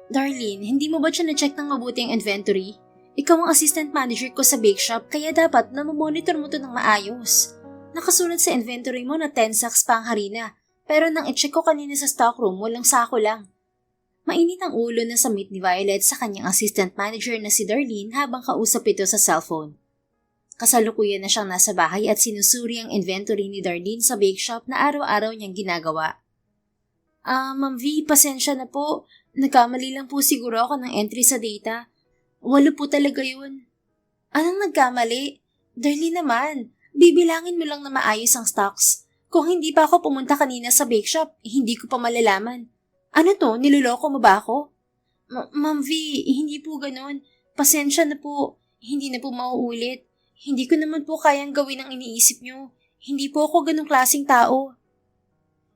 Darlene, hindi mo ba siya na-check ng mabuti ang inventory? Ikaw ang assistant manager ko sa bake shop kaya dapat na monitor mo to ng maayos. Nakasulat sa inventory mo na 10 sacks pa ang harina, pero nang i-check ko kanina sa stockroom, walang sako lang. Mainit ang ulo na samit ni Violet sa kanyang assistant manager na si Darlene habang kausap ito sa cellphone. Kasalukuyan na siyang nasa bahay at sinusuri ang inventory ni Darlene sa bake shop na araw-araw niyang ginagawa. Ma'am V, pasensya na po. Nagkamali lang po siguro ako ng entry sa data. 8 po talaga yun. Anong nagkamali? Darlene naman, bibilangin mo lang na maayos ang stocks. Kung hindi pa ako pumunta kanina sa bake shop, hindi ko pa malalaman. Ano to? Niloloko mo ba ako? Ma'am V, hindi po ganun. Pasensya na po. Hindi na po mauulit. Hindi ko naman po kayang gawin ang iniisip nyo. Hindi po ako ganung klaseng tao.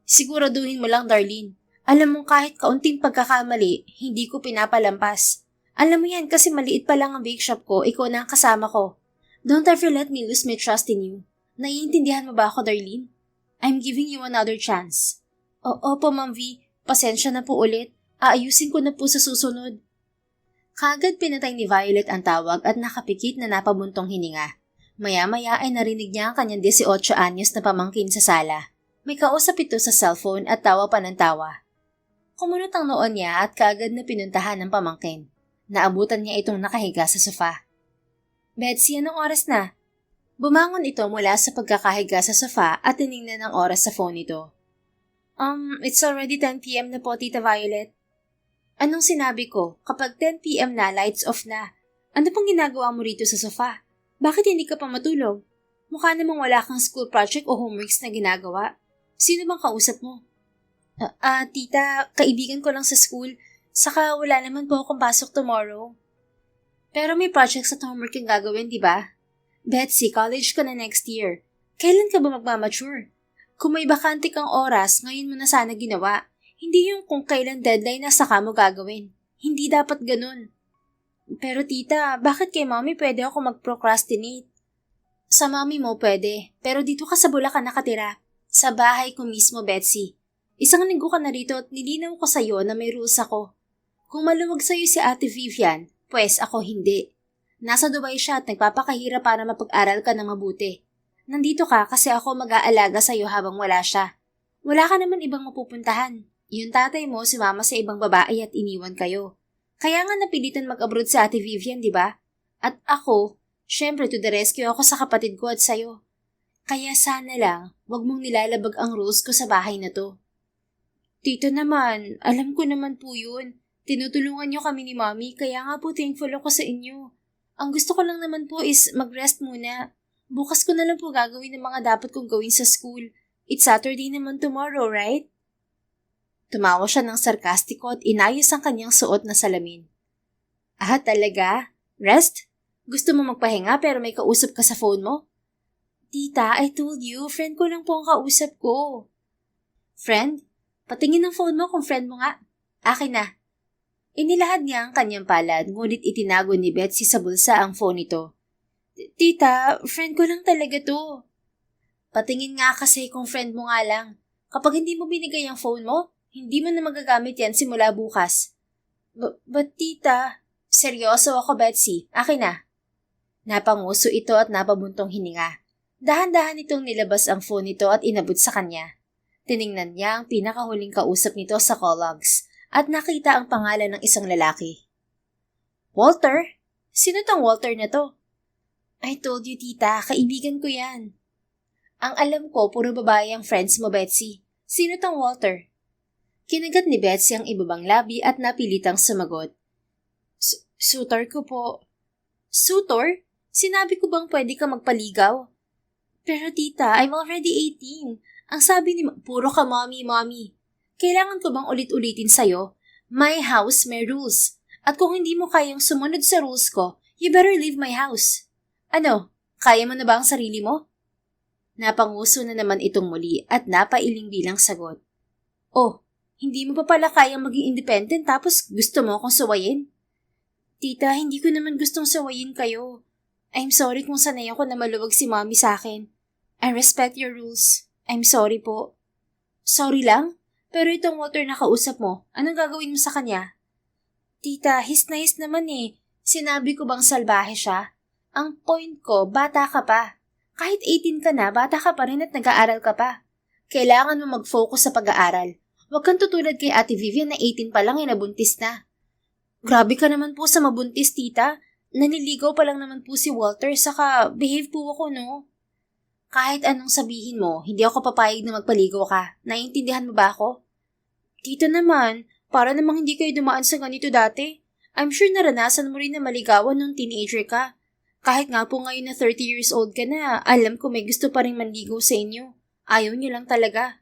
Siguraduhin mo lang, Darlene. Alam mo kahit kaunting pagkakamali, hindi ko pinapalampas. Alam mo yan kasi maliit pa lang ang bake shop ko, ikaw na ang kasama ko. Don't ever let me lose my trust in you. Naiintindihan mo ba ako, Darlene? I'm giving you another chance. Opo, Ma'am V. Pasensya na po ulit. Aayusin ko na po sa susunod. Kaagad pinatay ni Violet ang tawag at nakapikit na napabuntong hininga. Maya-maya ay narinig niya ang kanyang 18 anyos na pamangkin sa sala. May kausap ito sa cellphone at tawa pa ng tawa. Kumunot ang noon niya at kaagad na pinuntahan ng pamangkin. Naabutan niya itong nakahiga sa sofa. Betsy, anong oras na? Bumangon ito mula sa pagkakahiga sa sofa at tiningnan ang oras sa phone nito. It's already 10 p.m. na po, Tita Violet. Anong sinabi ko? Kapag 10 p.m. na, lights off na. Ano pang ginagawa mo rito sa sofa? Bakit hindi ka pa matulog? Mukha namang wala kang school project o homeworks na ginagawa. Sino bang kausap mo? Tita, kaibigan ko lang sa school. Saka wala naman po akong pasok tomorrow. Pero may projects at homework yung gagawin, di ba? Betsy, college ka na next year. Kailan ka ba magmamature? Kung may bakante kang oras, ngayon mo na sana ginawa. Hindi yung kung kailan deadline na saka mo gagawin. Hindi dapat ganun. Pero tita, bakit kay mommy pwede ako mag-procrastinate? Sa mommy mo pwede, pero dito ka sa Bulacan nakatira. Sa bahay ko mismo, Betsy. Isang linggo ka na rito at nilinaw ko sa'yo na may rules ako. Kung maluwag sa'yo si Ate Vivian, pues ako hindi. Nasa Dubai siya at nagpapakahirap para mapag-aral ka ng mabuti. Nandito ka kasi ako mag-aalaga sa'yo habang wala siya. Wala ka naman ibang mapupuntahan. Yung tatay mo sumama sa ibang babae at iniwan kayo. Kaya nga napilitan mag-abroad si Ate Vivian, di ba? At ako, syempre to the rescue ako sa kapatid ko at sa'yo. Kaya sana lang, wag mong nilalabag ang rules ko sa bahay na to. Tito naman, alam ko naman po yun. Tinutulungan niyo kami ni Mommy, kaya nga po thankful ako sa inyo. Ang gusto ko lang naman po is mag-rest muna. Bukas ko na lang po gagawin ang mga dapat kong gawin sa school. It's Saturday naman tomorrow, right? Tumawa siya ng sarkastiko at inayos ang kanyang suot na salamin. Talaga? Rest? Gusto mo magpahinga pero may kausap ka sa phone mo? Tita, I told you, friend ko lang po ang kausap ko. Friend? Patingin ng phone mo kung friend mo nga. Akin na. Inilahad niya ang kanyang palad, ngunit itinago ni Betsy sa bulsa ang phone nito. Tita, friend ko lang talaga to. Patingin nga kasi kung friend mo nga lang. Kapag hindi mo binigay ang phone mo, hindi mo na magagamit yan simula bukas. But tita, seryoso ako Betsy, akin na. Napanguso ito at napabuntong hininga. Dahan-dahan itong nilabas ang phone nito at inabot sa kanya. Tiningnan niya ang pinakahuling kausap nito sa call logs at nakita ang pangalan ng isang lalaki. Walter? Sino tong Walter na to? I told you, tita, kaibigan ko yan. Ang alam ko, puro babae ang friends mo, Betsy. Sino tong Walter? Kinagat ni Betsy ang ibabang labi at napilitang sumagot. Suitor ko po. Suitor? Sinabi ko bang pwede ka magpaligaw? Pero tita, I'm already 18. Ang sabi ni puro ka mommy. Kailangan ko bang ulit-ulitin sa'yo? My house may rules. At kung hindi mo kayang sumunod sa rules ko, you better leave my house. Ano, kaya mo na ba ang sarili mo? Napanguso na naman itong muli at napailing bilang sagot. Oh, hindi mo pa pala kayang maging independent tapos gusto mo akong sawayin? Tita, hindi ko naman gustong sawayin kayo. I'm sorry kung sanay ako na maluwag si mommy sa akin. I respect your rules. I'm sorry po. Sorry lang? Pero itong Walter na kausap mo, anong gagawin mo sa kanya? Tita, his na his naman eh. Sinabi ko bang salbahe siya? Ang point ko, bata ka pa. Kahit 18 ka na, bata ka pa rin at nag-aaral ka pa. Kailangan mo mag-focus sa pag-aaral. Huwag kang tutulad kay Ate Vivian na 18 pa lang ay nabuntis na. Grabe ka naman po sa mabuntis, tita. Naniligaw pa lang naman po si Walter, saka behave po ako, no? Kahit anong sabihin mo, hindi ako papayag na magpaligaw ka. Naiintindihan mo ba ako? Tita naman, para namang hindi kayo dumaan sa ganito dati. I'm sure naranasan mo rin na maligawan nung teenager ka. Kahit nga po ngayon na 30 years old ka na, alam ko may gusto pa rin manligaw sa inyo. Ayaw niyo lang talaga.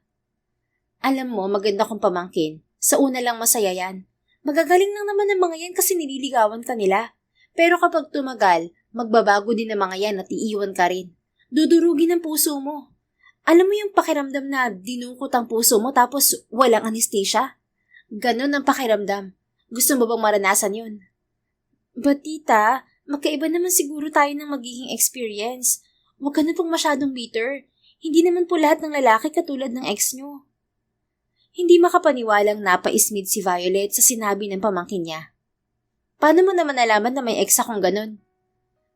Alam mo, maganda kong pamangkin. Sa una lang masaya yan. Magagaling lang naman ang mga yan kasi nililigawan ka nila. Pero kapag tumagal, magbabago din ang mga yan at iiwan ka rin. Dudurugin ang puso mo. Alam mo yung pakiramdam na dinukot ang puso mo tapos walang anesthesia? Ganon ang pakiramdam. Gusto mo bang maranasan yun? But tita, magkaiba naman siguro tayo ng magiging experience. Huwag ka na pong masyadong bitter. Hindi naman po lahat ng lalaki katulad ng ex nyo. Hindi makapaniwalang napaismid si Violet sa sinabi ng pamangkin niya. Paano mo naman nalaman na may ex akong ganun?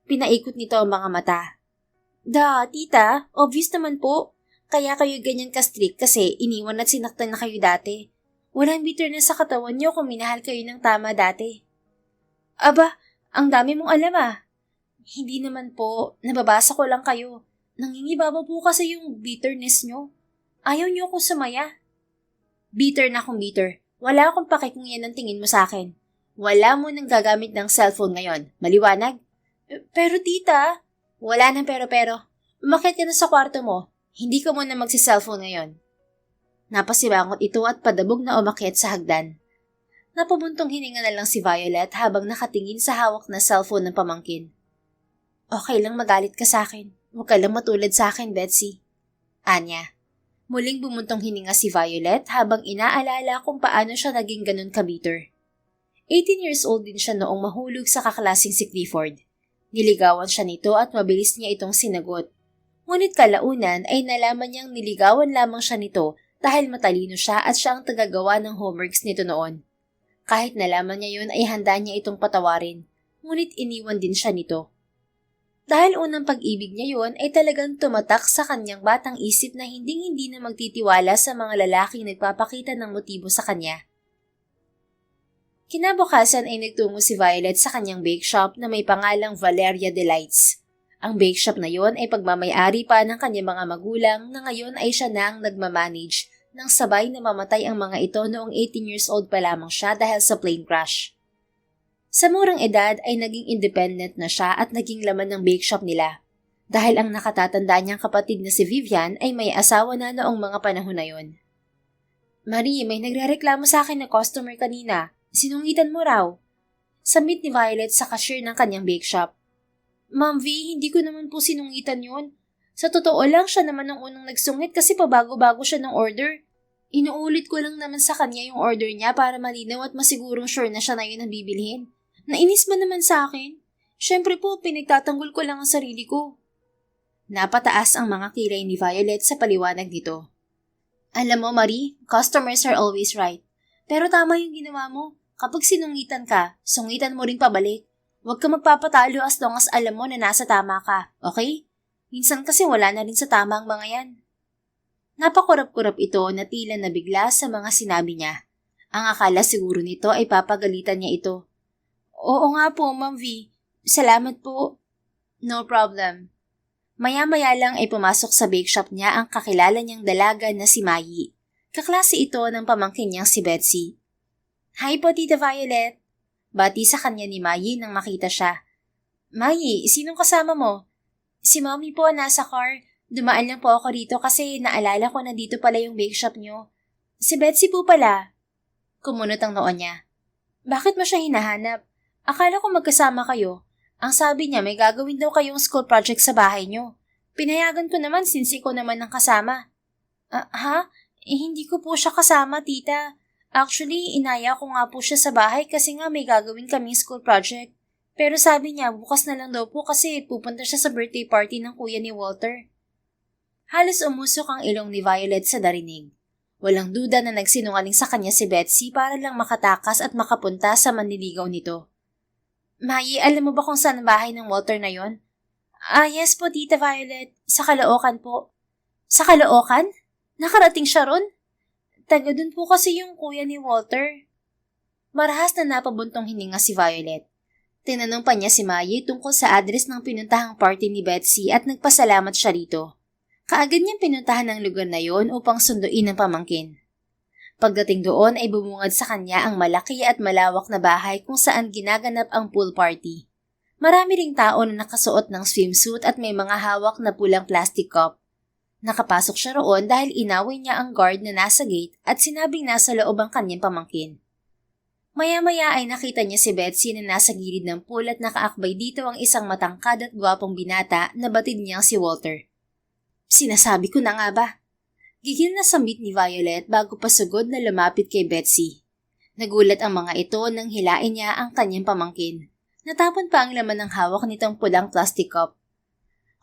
Pinaikot nito ang mga mata. Tita, obvious naman po. Kaya kayo ganyan ka-strict kasi iniwan at sinaktan na kayo dati. Walang bitterness sa katawan niyo kung minahal kayo ng tama dati. Aba, ang dami mong alam ah. Hindi naman po, nababasa ko lang kayo. Nangingibaba po kasi yung bitterness niyo. Ayaw niyo akong sumaya. Bitter na akong bitter. Wala akong pake kung yan ang tingin mo sa akin. Wala mo nang gagamit ng cellphone ngayon. Maliwanag? Pero tita, wala nang pero. Umakyat ka na sa kwarto mo. Hindi ka muna magsi-cellphone ngayon. Napasibangot ito at padabog na umakyat sa hagdan. Napabuntong hininga na lang si Violet habang nakatingin sa hawak na cellphone ng pamangkin. Okay lang magalit ka sa akin. Huwag ka lang matulad sa akin, Betsy. Anya. Muling bumuntong hininga si Violet habang inaalala kung paano siya naging ganun ka-bitter. 18 years old din siya noong mahulog sa kaklasing si Clifford. Niligawan siya nito at mabilis niya itong sinagot. Ngunit kalaunan ay nalaman niyang niligawan lamang siya nito dahil matalino siya at siya ang tagagawa ng homeworks nito noon. Kahit nalaman niya yun ay handa niya itong patawarin, ngunit iniwan din siya nito. Dahil unang pag-ibig niya yun ay talagang tumatak sa kanyang batang isip na hinding-hindi na magtitiwala sa mga lalaking nagpapakita ng motibo sa kanya. Kinabukasan ay nagtungo si Violet sa kanyang bake shop na may pangalang Valeria Delights. Ang bake shop na yon ay pagmamayari pa ng kanyang mga magulang na ngayon ay siya na ang nagmamanage nang sabay na mamatay ang mga ito noong 18 years old pa lamang siya dahil sa plane crash. Sa murang edad ay naging independent na siya at naging laman ng bake shop nila. Dahil ang nakatatanda niyang kapatid na si Vivian ay may asawa na noong mga panahon na yon. Marie, may nagrereklamo sa akin na customer kanina. Sinungitan mo raw. Samit ni Violet sa cashier ng kanyang bake shop. Ma'am V, hindi ko naman po sinungitan yon. Sa totoo lang siya naman ang unang nagsungit kasi pabago-bago siya ng order. Inuulit ko lang naman sa kanya yung order niya para malinaw at masigurong sure na siya na yun ang bibilhin. Nainis ba naman sa akin? Siyempre po, pinagtatanggol ko lang ang sarili ko. Napataas ang mga kilay ni Violet sa paliwanag nito. Alam mo, Marie, customers are always right. Pero tama yung ginawa mo. Kapag sinungitan ka, sungitan mo rin pabalik. Huwag ka magpapatalo as long as alam mo na nasa tama ka, okay? Minsan kasi wala na rin sa tama ang mga yan. Napakurap-kurap ito na tila nabigla sa mga sinabi niya. Ang akala siguro nito ay papagalitan niya ito. Oo nga po, Ma'am V. Salamat po. No problem. Maya-maya lang ay pumasok sa bake shop niya ang kakilala niyang dalaga na si Mayi. Kaklase ito ng pamangkin niyang si Betsy. Hi po, Tita Violet. Bati sa kanya ni Mayi nang makita siya. Mayi, sinong kasama mo? Si Mommy po, nasa car. Dumaan lang po ako rito kasi naalala ko na dito pala yung bake shop niyo. Si Betsy po pala. Kumunot ang noo niya. Bakit mo siya hinahanap? Akala ko magkasama kayo. Ang sabi niya may gagawin daw kayong school project sa bahay niyo. Pinayagan ko naman since ikaw naman ang kasama. Ha? Hindi ko po siya kasama, tita. Actually, inaya ko nga po siya sa bahay kasi nga may gagawin kaming school project. Pero sabi niya bukas na lang daw po kasi pupunta siya sa birthday party ng kuya ni Walter. Halos umusok ang ilong ni Violet sa darinig. Walang duda na nagsinungaling sa kanya si Betsy para lang makatakas at makapunta sa manliligaw nito. Mayi, alam mo ba kung saan ang bahay ng Walter na yon? Yes po, Tita Violet. Sa Caloocan po. Sa Caloocan? Nakarating siya ron? Taga dun po kasi yung kuya ni Walter. Marahas na napabuntong hininga si Violet. Tinanong pa niya si Mayi tungkol sa address ng pinuntahang party ni Betsy at nagpasalamat siya rito. Kaagad niyang pinuntahan ang lugar na yon upang sunduin ang pamangkin. Pagdating doon ay bumungad sa kanya ang malaki at malawak na bahay kung saan ginaganap ang pool party. Marami ring tao na nakasuot ng swimsuit at may mga hawak na pulang plastic cup. Nakapasok siya roon dahil inaway niya ang guard na nasa gate at sinabing nasa loob ang kanyang pamangkin. Maya-maya ay nakita niya si Betsy na nasa gilid ng pool at nakaakbay dito ang isang matangkad at gwapong binata na batid niyang si Walter. Sinasabi ko na nga ba? Gigil na sambit ni Violet bago pasugod na lumapit kay Betsy. Nagulat ang mga ito nang hilain niya ang kanyang pamangkin. Natapon pa ang laman ng hawak nitong pulang plastic cup.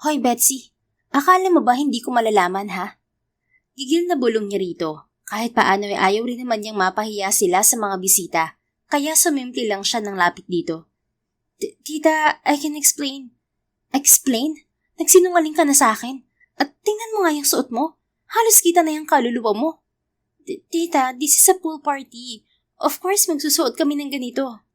Hoy Betsy, akala mo ba hindi ko malalaman ha? Gigil na bulong niya rito. Kahit paano ay ayaw rin naman niyang mapahiya sila sa mga bisita. Kaya sumimple lang siya ng lapit dito. Tita, I can explain. Explain? Nagsinungaling ka na sa akin? At tingnan mo nga yung suot mo. Halos kita na yung kaluluwa mo. Tita, this is a pool party. Of course, magsusuot kami ng ganito.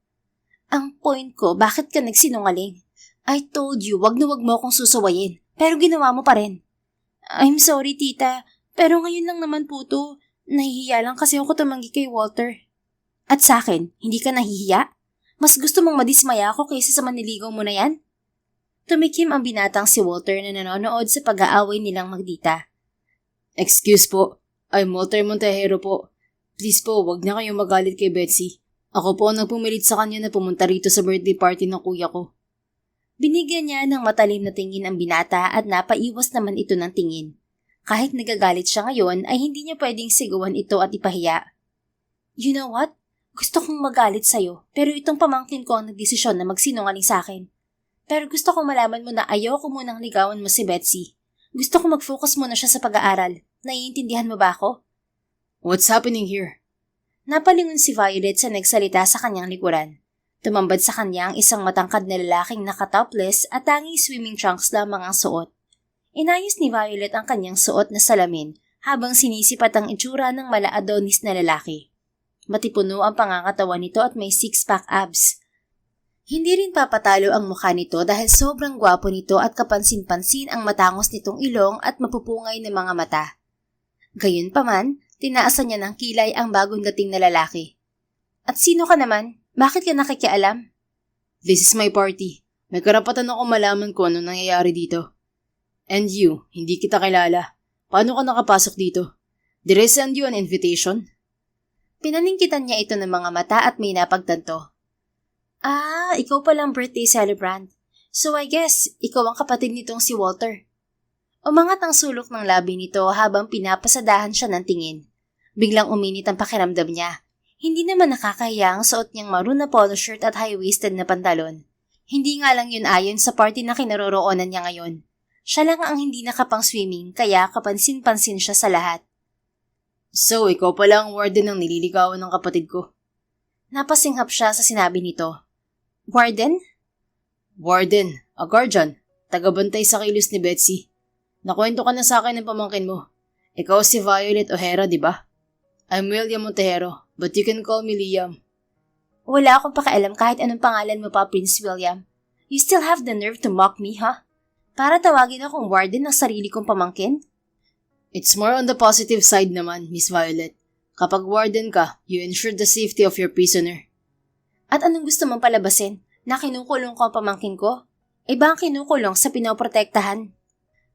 Ang point ko, bakit ka nagsinungaling? I told you, wag na wag mo akong susuwayin. Pero ginawa mo pa rin. I'm sorry, tita. Pero ngayon lang naman po to. Nahihiya lang kasi ako tumanggi kay Walter. At sa akin, hindi ka nahihiya? Mas gusto mong madismaya ako kaysa sa maniligaw mo na yan? Tumikim ang binatang si Walter na nanonood sa pag-aaway nilang magdita. Excuse po, I'm Walter Montejero po. Please po, wag na kayong magalit kay Betsy. Ako po ang nagpumilit sa kanya na pumunta rito sa birthday party ng kuya ko. Binigyan niya ng matalim na tingin ang binata at napaiwas naman ito ng tingin. Kahit nagagalit siya ngayon ay hindi niya pwedeng sigawan ito at ipahiya. You know what? Gusto kong magalit sa'yo, pero itong pamangkin ko ang nagdesisyon na magsinungaling sa akin. Pero gusto kong malaman mo na ayoko munang ligawan mo si Betsy. Gusto kong mag-focus muna siya sa pag-aaral. Naiintindihan mo ba ako? What's happening here? Napalingon si Violet sa nagsalita sa kanyang likuran. Tumambad sa kanya ang isang matangkad na lalaking naka-topless at tanging swimming trunks lamang ang suot. Inayos ni Violet ang kanyang suot na salamin habang sinisipat ang itsura ng mala-adonis na lalaki. Matipuno ang pangangatawan nito at may six-pack abs. Hindi rin papatalo ang mukha nito dahil sobrang gwapo nito at kapansin-pansin ang matangos nitong ilong at mapupungay na mga mata. Gayunpaman, tinaasan niya ng kilay ang bagong dating na lalaki. At sino ka naman? Bakit ka nakikialam? This is my party. May karapatan ako malaman kung anong nangyayari dito. And you, hindi kita kilala. Paano ka nakapasok dito? Did I send you an invitation? Pinaningkitan niya ito ng mga mata at may napagtanto. Ikaw palang birthday celebrant. So I guess, ikaw ang kapatid nitong si Walter. Umangat ang sulok ng labi nito habang pinapasadahan siya ng tingin. Biglang uminit ang pakiramdam niya. Hindi naman nakakahiya ang suot niyang maroon na polo shirt at high-waisted na pantalon. Hindi nga lang yun ayon sa party na kinaroroonan niya ngayon. Siya lang ang hindi nakapang-swimming kaya kapansin-pansin siya sa lahat. So, ikaw pala ang warden ng nililigawan ng kapatid ko. Napasinghap siya sa sinabi nito. Warden? Warden, a guardian, tagabantay sa kilos ni Betsy. Nakwento ka na sa akin ng pamangkin mo. Ikaw si Violet Ojeda, di ba? I'm William Montejero, but you can call me Liam. Wala akong pakialam kahit anong pangalan mo pa, Prince William. You still have the nerve to mock me, huh? Para tawagin akong warden ng sarili kong pamangkin? It's more on the positive side naman, Miss Violet. Kapag warden ka, you ensure the safety of your prisoner. At anong gusto mong palabasin? Na kinukulong ko ang pamangkin ko? Iba ang kinukulong sa pinoprotektahan.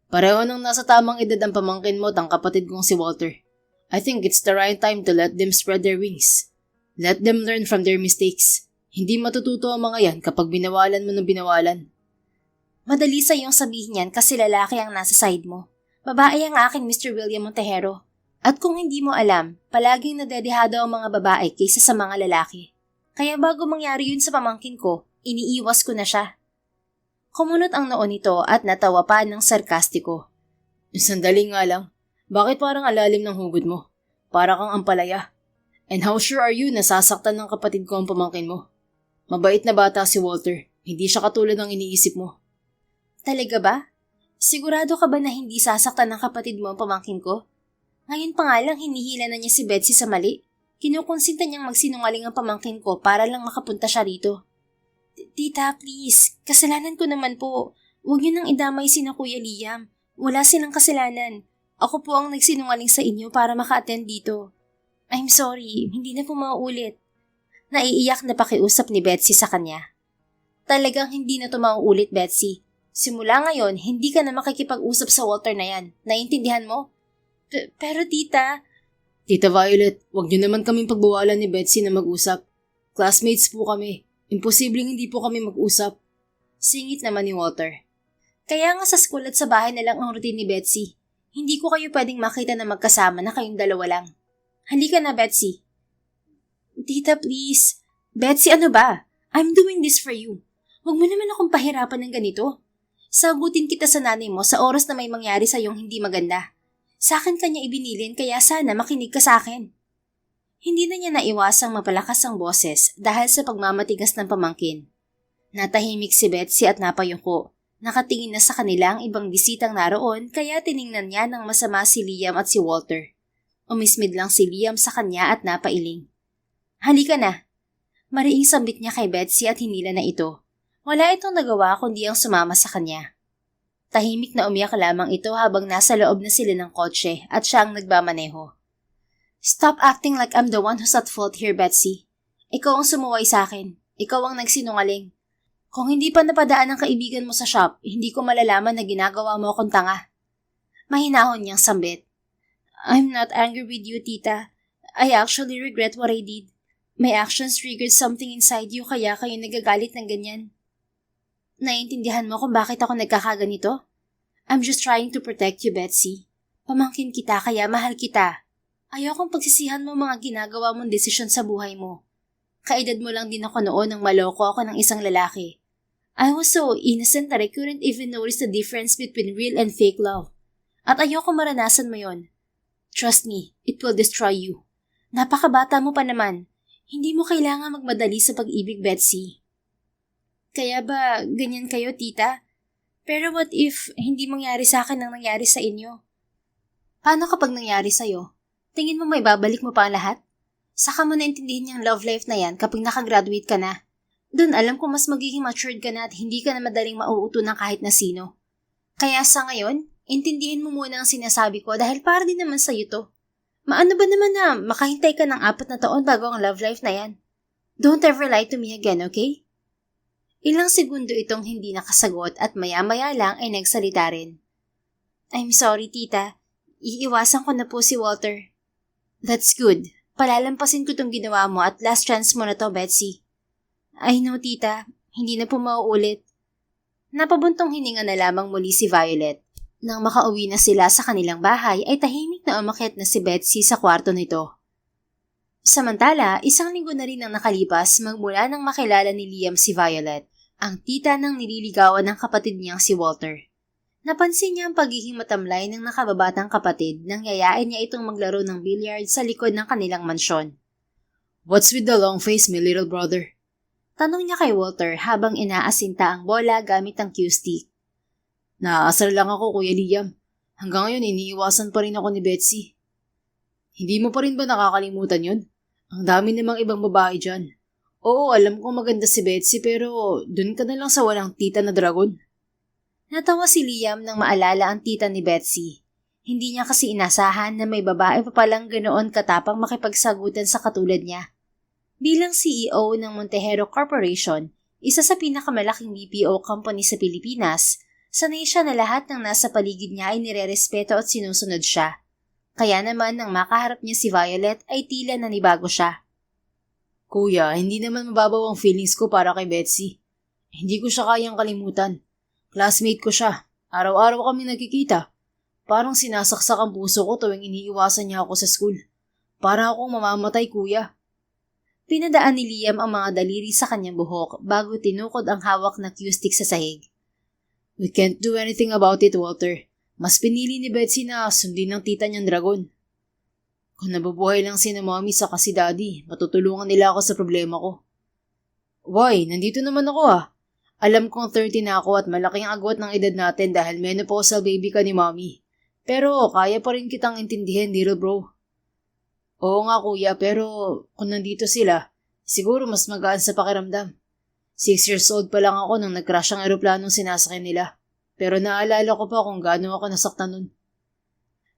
Pareho nang nasa tamang edad ang pamangkin mo at ang kapatid kong si Walter. I think it's the right time to let them spread their wings. Let them learn from their mistakes. Hindi matututo ang mga yan kapag binawalan mo ng binawalan. Madali sa iyong sabihin yan kasi lalaki ang nasa side mo. Babae ang akin, Mr. William Montejero. At kung hindi mo alam, palaging nadedehado ang mga babae kaysa sa mga lalaki. Kaya bago mangyari yun sa pamangkin ko, iniiwas ko na siya. Kumunot ang noo nito at natawa pa ng sarkastiko. Sandali nga lang, bakit parang alalim ng hugot mo? Para kang ampalaya. And how sure are you na sasaktan ng kapatid ko ang pamangkin mo? Mabait na bata si Walter. Hindi siya katulad ng iniisip mo. Talaga ba? Sigurado ka ba na hindi sasaktan ng kapatid mo ang pamangkin ko? Ngayon pa nga lang hinihila na niya si Betsy sa mali. Kinukonsinta niyang magsinungaling ang pamangkin ko para lang makapunta siya rito. Tita, please. Kasalanan ko naman po. Huwag niyo nang idamay sina Kuya Liam. Wala silang kasalanan. Ako po ang nagsinungaling sa inyo para maka-attend dito. I'm sorry, hindi na po mauulit. Naiiyak na pakiusap ni Betsy sa kanya. Talagang hindi na to mauulit, Betsy. Simula ngayon, hindi ka na makikipag-usap sa Walter na yan. Naiintindihan mo? Pero tita... Tita Violet, huwag niyo naman kaming pagbawalan ni Betsy na mag-usap. Classmates po kami. Imposibleng hindi po kami mag-usap. Singit naman ni Walter. Kaya nga sa school at sa bahay na lang ang routine ni Betsy. Hindi ko kayo pwedeng makita na magkasama na kayong dalawa lang. Halika na, Betsy. Tita, please. Betsy, ano ba? I'm doing this for you. Huwag mo naman akong pahirapan ng ganito. Sagutin kita sa nanay mo sa oras na may mangyari sa iyong hindi maganda. Sa akin kanya ibinilin kaya sana makinig ka sa akin. Hindi na niya naiwasang mapalakas ang boses dahil sa pagmamatigas ng pamangkin. Natahimik si Betsy at napayuko. Nakatingin na sa kanila ang ibang bisitang naroon kaya tiningnan niya ng masama si Liam at si Walter. Umismid lang si Liam sa kanya at napailing. Halika na. Mariing sambit niya kay Betsy at hinila na ito. Wala itong nagawa kundi ang sumama sa kanya. Tahimik na umiyak lamang ito habang nasa loob na sila ng kotse at siya ang nagbamaneho. Stop acting like I'm the one who's at fault here, Betsy. Ikaw ang sumuway sa akin. Ikaw ang nagsinungaling. Kung hindi pa napadaan ang kaibigan mo sa shop, hindi ko malalaman na ginagawa mo akong tanga. Mahinahon niyang sambit. I'm not angry with you, tita. I actually regret what I did. My actions triggered something inside you kaya kayo nagagalit ng ganyan. Naiintindihan mo kung bakit ako nagkakaganito? I'm just trying to protect you, Betsy. Pamangkin kita kaya mahal kita. Ayokong pagsisihan mo mga ginagawa mong desisyon sa buhay mo. Kaedad mo lang din ako noon nang maloko ako ng isang lalaki. I was so innocent that I couldn't even notice the difference between real and fake love. At ayoko maranasan mo yon. Trust me, it will destroy you. Napakabata mo pa naman. Hindi mo kailangan magmadali sa pag-ibig, Betsy. Kaya ba ganyan kayo, tita? Pero what if hindi mangyari sa akin ang nangyari sa inyo? Paano kapag nangyari sa'yo? Tingin mo may babalik mo pa ang lahat? Saka mo naintindihin yung love life na yan kapag nakagraduate ka na. Doon alam ko mas magiging matured ka na at hindi ka na madaling mauuto ng kahit na sino. Kaya sa ngayon, intindihin mo muna ang sinasabi ko dahil para din naman sa'yo to. Maano ba naman na makahintay ka ng 4 na taon bago ang love life na yan? Don't ever lie to me again, okay? Ilang segundo itong hindi nakasagot at maya-maya lang ay nagsalita rin. I'm sorry, tita. Iiwasan ko na po si Walter. That's good. Palalampasin ko tong ginawa mo at last chance mo na to, Betsy. I know, tita. Hindi na po mauulit. Napabuntong hininga na lamang muli si Violet. Nang makauwi na sila sa kanilang bahay ay tahimik na umakyat na si Betsy sa kwarto nito. Samantala, 1 linggo na rin ang nakalipas magmula nang makilala ni Liam si Violet, ang tita ng nililigawan ng kapatid niyang si Walter. Napansin niya ang pagiging matamlay ng nakababatang kapatid nang yayain niya itong maglaro ng billiard sa likod ng kanilang mansyon. What's with the long face, my little brother? Tanong niya kay Walter habang inaasinta ang bola gamit ang cue stick. Naaasar lang ako, Kuya Liam. Hanggang ngayon, iniiwasan pa rin ako ni Betsy. Hindi mo pa rin ba nakakalimutan yun? Ang dami namang ibang babae dyan. Oo, alam kong maganda si Betsy pero dun ka na lang sa walang tita na dragon. Natawa si Liam nang maalala ang tita ni Betsy. Hindi niya kasi inasahan na may babae pa palang ganoon katapang makipagsagutan sa katulad niya. Bilang CEO ng Montejero Corporation, isa sa pinakamalaking BPO company sa Pilipinas, sanay siya na lahat ng nasa paligid niya ay nirerespeto at sinusunod siya. Kaya naman nang makaharap niya si Violet ay tila nanibago siya. Kuya, hindi naman mababaw ang feelings ko para kay Betsy. Hindi ko siya kayang kalimutan. Classmate ko siya. Araw-araw kami nagkikita. Parang sinasaksak ang puso ko tuwing iniiwasan niya ako sa school. Para akong mamamatay, kuya. Pinadaan ni Liam ang mga daliri sa kanyang buhok bago tinukod ang hawak na cue stick sa sahig. We can't do anything about it, Walter. Mas pinili ni Betsy na sundin ng tita niyang dragon. Kung nabubuhay lang si na mommy sa si daddy, matutulungan nila ako sa problema ko. Why? Nandito naman ako ah. Alam kong 30 na ako at malaking agwat ng edad natin dahil menopausal baby ka ni mommy. Pero kaya pa rin kitang intindihin, little bro. Oo nga kuya, pero kung nandito sila, siguro mas magaan sa pakiramdam. 6 years old pa lang ako nung nag-crash ang aeroplanong sinasakyan nila. Pero naalala ko pa kung gaano ako nasaktan nun.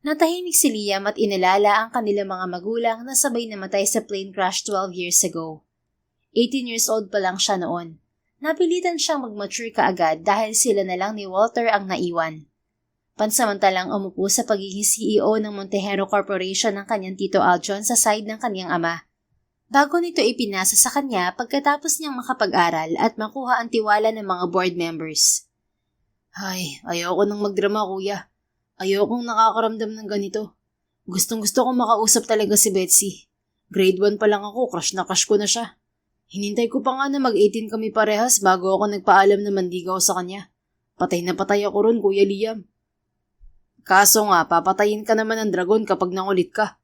Natahimik si Liam at inalala ang kanilang mga magulang na sabay namatay sa plane crash 12 years ago. 18 years old pa lang siya noon. Napilitan siyang mag-mature kaagad dahil sila na lang ni Walter ang naiwan. Pansamantalang umupo sa pagiging CEO ng Montejero Corporation ng kanyang tito Aljon sa side ng kanyang ama. Bago nito ipinasa sa kanya pagkatapos niyang makapag-aral at makuha ang tiwala ng mga board members. Ay, ayoko nang magdrama kuya. Ayokong nakakaramdam ng ganito. Gustong-gusto kong makausap talaga si Betsy. Grade 1 pa lang ako, crush na crush ko na siya. Hinintay ko pa nga na mag-18 kami parehas bago ako nagpaalam na mandigaw sa kanya. Patay na patay ako ron, Kuya Liam. Kaso nga, papatayin ka naman ng dragon kapag nangulit ka.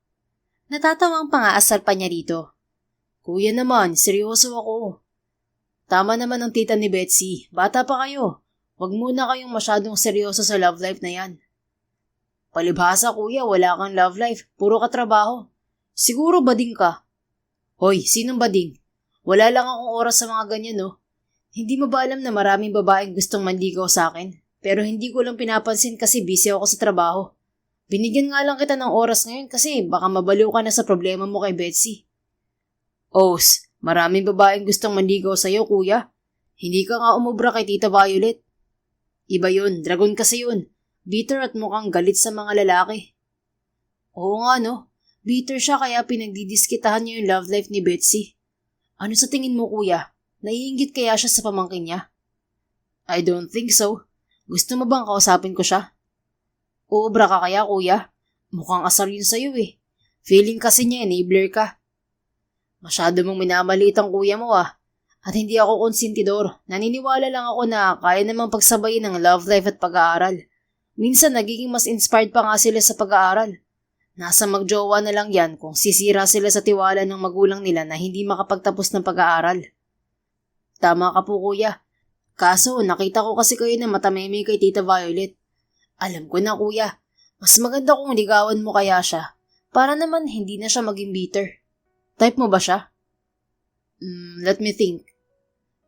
Natatawang pangaasar pa niya rito. Kuya naman, seryoso ako. Tama naman ang tita ni Betsy, bata pa kayo. Huwag muna kayong masyadong seryoso sa love life na yan. Palibhasa kuya, wala kang love life, puro ka trabaho. Siguro bading ka. Hoy, sinong bading? Wala lang akong oras sa mga ganyan no. Hindi mo ba alam na maraming babaeng gustong manligaw sa akin? Pero hindi ko lang pinapansin kasi busy ako sa trabaho. Binigyan nga lang kita ng oras ngayon kasi baka mabaliw ka na sa problema mo kay Betsy. Os, maraming babaeng gustong manligaw sa'yo kuya. Hindi ka nga umubra kay Tita Violet. Iba yun, dragon kasi yun. Bitter at mukhang galit sa mga lalaki. Oo nga no, bitter siya kaya pinagdidiskitahan niya yung love life ni Betsy. Ano sa tingin mo kuya? Naiinggit kaya siya sa pamangkin niya? I don't think so. Gusto mo bang kausapin ko siya? Uubra ka kaya kuya? Mukhang asar yun sa'yo eh. Feeling kasi niya enabler ka. Masyado mong minamaliit ang kuya mo ah. At hindi ako konsentidor. Naniniwala lang ako na kaya namang pagsabayin ng love life at pag-aaral. Minsan nagiging mas inspired pa nga sila sa pag-aaral. Nasa magjowa na lang yan kung sisira sila sa tiwala ng magulang nila na hindi makapagtapos ng pag-aaral. Tama ka po kuya. Kaso nakita ko kasi kayo na matameme kay Tita Violet. Alam ko na kuya, mas maganda kung ligawan mo kaya siya. Para naman hindi na siya maging bitter. Type mo ba siya? Let me think.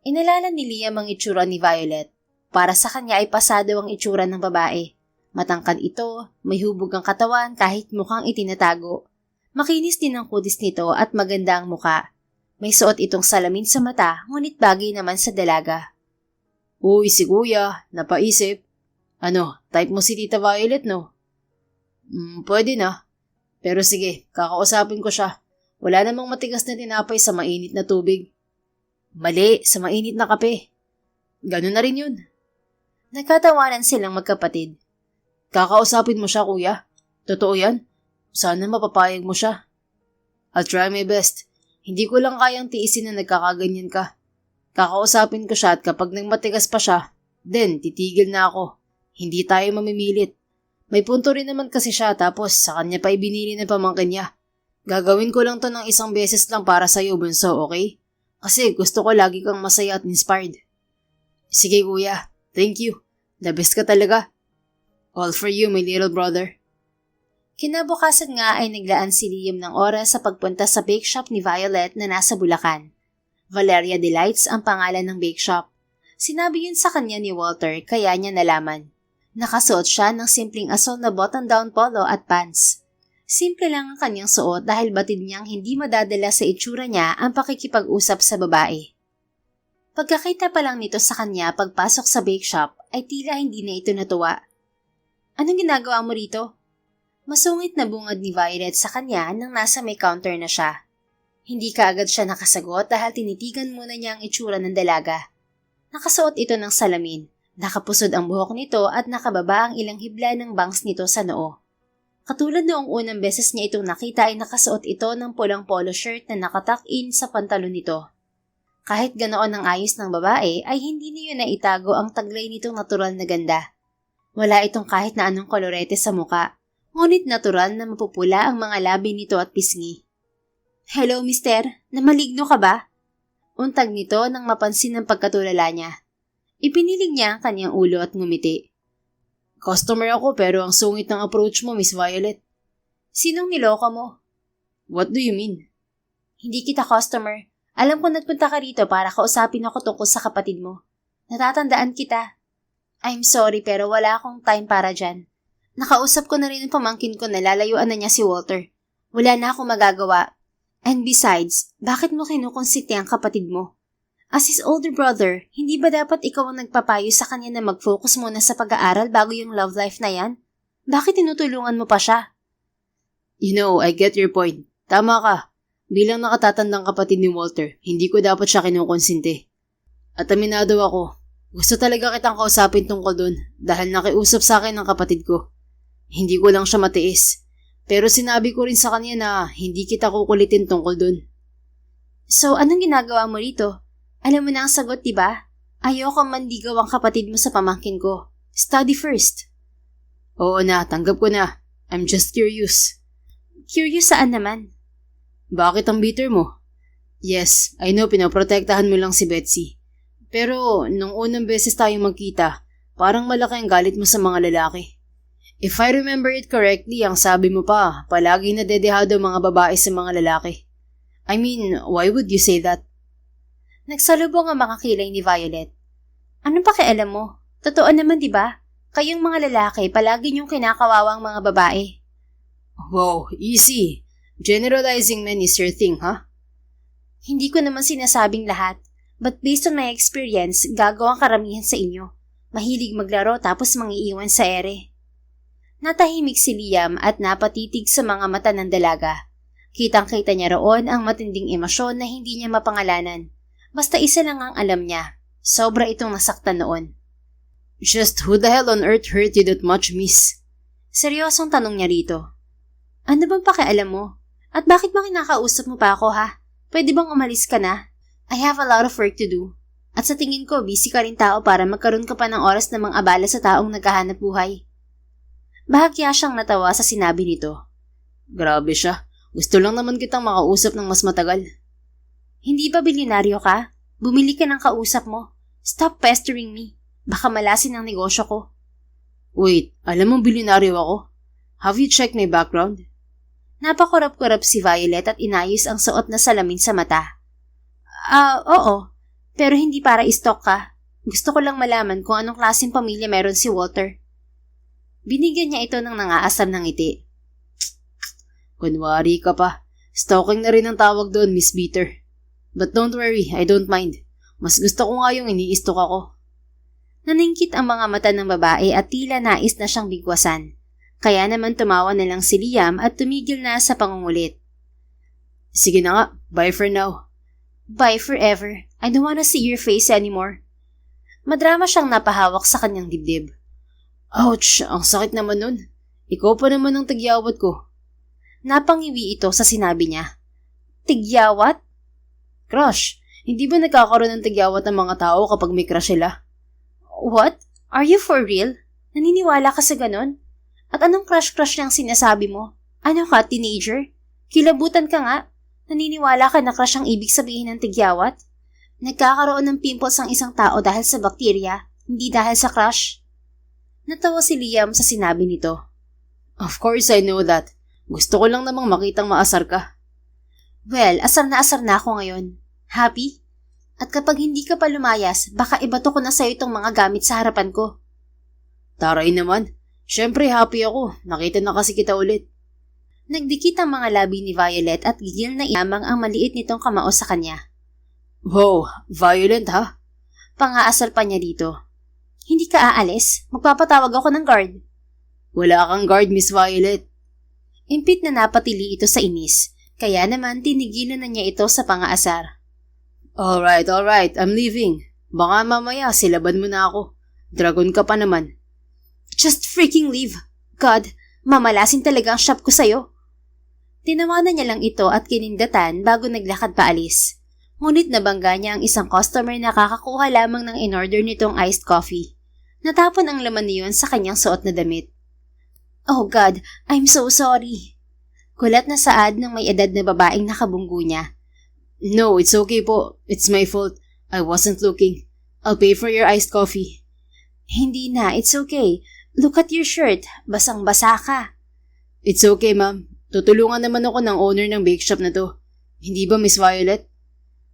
Inalala ni Liam ang itsura ni Violet. Para sa kanya ay pasado ang itsura ng babae. Matangkad ito, may hubog ang katawan kahit mukhang itinatago. Makinis din ang kutis nito at maganda ang muka. May suot itong salamin sa mata, ngunit bagay naman sa dalaga. Uy, si kuya, napaisip. Ano, type mo si Tita Violet no? Pwede na. Pero sige, kakausapin ko siya. Wala namang matigas na tinapay sa mainit na tubig. Mali, sa mainit na kape. Ganun na rin yun. Nagkatawanan silang magkapatid. Kakausapin mo siya, kuya. Totoo yan? Sana mapapayag mo siya. I'll try my best. Hindi ko lang kayang tiisin na nagkakaganyan ka. Kakausapin ko siya at kapag nagmatigas pa siya, then titigil na ako. Hindi tayo mamimilit. May punto rin naman kasi siya tapos sa kanya pa ibinili ng pamangkin niya. Gagawin ko lang to ng isang beses lang para sa'yo, bunso, okay? Kasi gusto ko lagi kang masaya at inspired. Sige kuya, thank you. The best ka talaga. All for you, my little brother. Kinabukasan nga ay naglaan si Liam ng oras sa pagpunta sa bake shop ni Violet na nasa Bulacan. Valeria Delights ang pangalan ng bake shop. Sinabi yun sa kanya ni Walter kaya niya nalaman. Nakasuot siya ng simpleng asol na button-down polo at pants. Simple lang ang kanyang suot dahil batid niyang hindi madadala sa itsura niya ang pakikipag-usap sa babae. Pagkakita pa lang nito sa kanya pagpasok sa bake shop ay tila hindi na ito natuwa. Anong ginagawa mo rito? Masungit na bungad ni Violet sa kanya nang nasa may counter na siya. Hindi kaagad siya nakasagot dahil tinitigan muna niya ang itsura ng dalaga. Nakasuot ito ng salamin, nakapusod ang buhok nito at nakababa ang ilang hibla ng bangs nito sa noo. Katulad noong unang beses niya itong nakita ay nakasuot ito ng pulang polo shirt na nakatuck-in sa pantalon nito. Kahit ganoon ang ayos ng babae ay hindi niyo naitago ang taglay nitong natural na ganda. Wala itong kahit na anong kolorete sa muka. Ngunit natural na mapupula ang mga labi nito at pisngi. Hello, mister. Namaligno ka ba? Untag nito nang mapansin ang pagkatulala niya. Ipinilig niya ang kanyang ulo at ngumiti. Customer ako pero ang sungit ng approach mo, Miss Violet. Sinong niloko mo? What do you mean? Hindi kita customer. Alam ko nagpunta ka rito para kausapin ako tungkol sa kapatid mo. Natatandaan kita. I'm sorry pero wala akong time para dyan. Nakausap ko na rin ang pamangkin ko na lalayuan na niya si Walter. Wala na akong magagawa. And besides, bakit mo kinukonsinti ang kapatid mo? As his older brother, hindi ba dapat ikaw ang nagpapayo sa kanya na mag-focus muna sa pag-aaral bago yung love life na yan? Bakit tinutulungan mo pa siya? You know, I get your point. Tama ka. Bilang nakatatandang kapatid ni Walter, hindi ko dapat siya kinukonsinti. At aminado ako, gusto talaga kitang kausapin tungkol dun dahil nakiusap sa akin ng kapatid ko. Hindi ko lang siya matiis. Pero sinabi ko rin sa kanya na hindi kita kukulitin tungkol dun. So, anong ginagawa mo rito? Alam mo na ang sagot, diba? Ayoko mandigaw ang kapatid mo sa pamangkin ko. Study first. Oo na, tanggap ko na. I'm just curious. Curious saan naman? Bakit ang bitter mo? Yes, I know pinoprotektahan mo lang si Betsy. Pero nung unang beses tayong magkita, parang malaki ang galit mo sa mga lalaki. If I remember it correctly, ang sabi mo pa, palagi nadedehado mga babae sa mga lalaki. I mean, why would you say that? Nagsalubong ang mga kilay ni Violet. Anong pakialam mo? Totoo naman, di ba? Kayong mga lalaki, palagi niyong kinakawawang mga babae. Wow, easy. Generalizing men is your thing, huh? Hindi ko naman sinasabing lahat. But based on my experience, gagawang karamihan sa inyo. Mahilig maglaro tapos mangiiwan sa ere. Natahimik si Liam at napatitig sa mga mata ng dalaga. Kitang-kita niya roon ang matinding emosyon na hindi niya mapangalanan. Basta isa lang ang alam niya. Sobra itong nasaktan noon. Just who the hell on earth hurt you that much, miss? Seryosong tanong niya rito. Ano bang pakialam mo? At bakit ba kinakausap mo pa ako, ha? Pwede bang umalis ka na? I have a lot of work to do. At sa tingin ko, busy ka rin tao para magkaroon ka pa ng oras na mang-abala sa taong naghahanap buhay. Bahagya siyang natawa sa sinabi nito. Grabe siya. Gusto lang naman kitang makausap ng mas matagal. Hindi ba bilyonaryo ka? Bumili ka ng kausap mo. Stop pestering me. Baka malasin ang negosyo ko. Wait, alam mo bilyonaryo ako? Have you checked my background? Napakurap-kurap si Violet at inayos ang suot na salamin sa mata. Oo. Pero hindi para istok ka. Gusto ko lang malaman kung anong klaseng pamilya meron si Walter. Binigyan niya ito ng nangaasam ng ngiti. Kunwari ka pa. Stalking na rin ang tawag doon, Miss Beater. But don't worry, I don't mind. Mas gusto ko nga yung iniistok ako. Naningkit ang mga mata ng babae at tila nais na siyang bigwasan. Kaya naman tumawa na lang si Liam at tumigil na sa pangungulit. Sige na nga, bye for now. Bye forever. I don't wanna see your face anymore. Madrama siyang napahawak sa kanyang dibdib. Ouch, ang sakit naman nun. Ikaw pa naman ang tagyawat ko. Napangiwi ito sa sinabi niya. Tigyawat? Crush, hindi ba nagkakaroon ng tagyawat ng mga tao kapag may crush sila? What? Are you for real? Naniniwala ka sa ganon? At anong crush-crush niyang sinasabi mo? Ano ka, teenager? Kilabutan ka nga. Naniniwala ka na crush ang ibig sabihin ng tigyawat? Nagkakaroon ng pimples ang isang tao dahil sa bakterya, hindi dahil sa crush. Natawa si Liam sa sinabi nito. Of course I know that. Gusto ko lang namang makitang maasar ka. Well, asar na ako ngayon. Happy? At kapag hindi ka pa lumayas, baka ibato ko na sa'yo itong mga gamit sa harapan ko. Taray naman. Siyempre happy ako. Nakita na kasi kita ulit. Nagdikit ang mga labi ni Violet at gigil na iamang ang maliit nitong kamao sa kanya. Wow, violent ha? Pangaasar pa niya dito. Hindi ka aalis? Magpapatawag ako ng guard. Wala kang guard, Miss Violet. Impit na napatili ito sa inis, kaya naman tinigilan na niya ito sa pangaasar. Alright, I'm leaving. Baka mamaya silaban mo na ako. Dragon ka pa naman. Just freaking leave. God, mamalasin talaga ang shop ko sa'yo. Tinawanan niya lang ito at kinindatan bago naglakad paalis. Ngunit nabangga niya ang isang customer na kakakuha lamang ng in-order nitong iced coffee. Natapon ang laman niyon sa kanyang suot na damit. Oh God, I'm so sorry. Kulat na saad ng may edad na babaeng nakabunggo niya. No, it's okay po. It's my fault. I wasn't looking. I'll pay for your iced coffee. Hindi na, it's okay. Look at your shirt. Basang-basa ka. It's okay, ma'am. Tutulungan naman ako ng owner ng bake shop na to. Hindi ba, Miss Violet?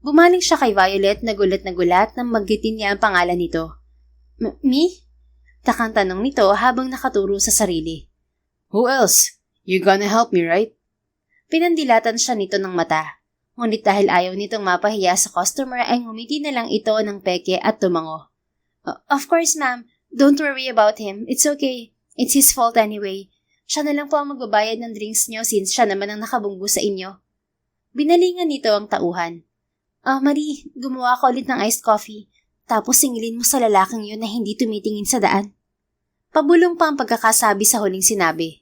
Bumaling siya kay Violet na gulat nang magitin niya ang pangalan nito. Me? Takang tanong nito habang nakaturo sa sarili. Who else? You're gonna help me, right? Pinandilatan siya nito ng mata. Ngunit dahil ayaw nitong mapahiya sa customer ay ngumiti na lang ito ng peke at tumango. Of course, ma'am. Don't worry about him. It's okay. It's his fault anyway. Siya na lang po ang magbabayad ng drinks niyo since siya naman ang nakabunggo sa inyo. Binalingan nito ang tauhan. Marie, gumawa ka ulit ng iced coffee. Tapos singilin mo sa lalaking yun na hindi tumitingin sa daan. Pabulong pa ang pagkakasabi sa huling sinabi.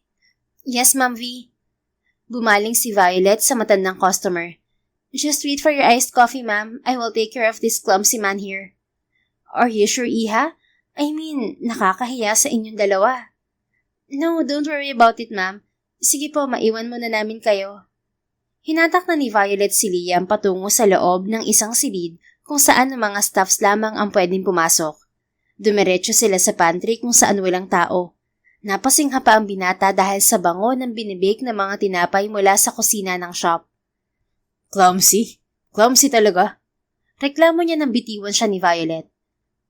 Yes, Ma'am V. Bumaling si Violet sa matandang customer. Just wait for your iced coffee, ma'am. I will take care of this clumsy man here. Are you sure, Iha? I mean, nakakahiya sa inyong dalawa. No, don't worry about it, ma'am. Sige po, maiwan muna namin kayo. Hinatak na ni Violet si Liam patungo sa loob ng isang silid kung saan ang mga staffs lamang ang pwedeng pumasok. Dumiretso sila sa pantry kung saan walang tao. Napasingha pa ang binata dahil sa bango ng binibake ng mga tinapay mula sa kusina ng shop. Clumsy? Clumsy talaga? Reklamo niya nang bitiwan siya ni Violet.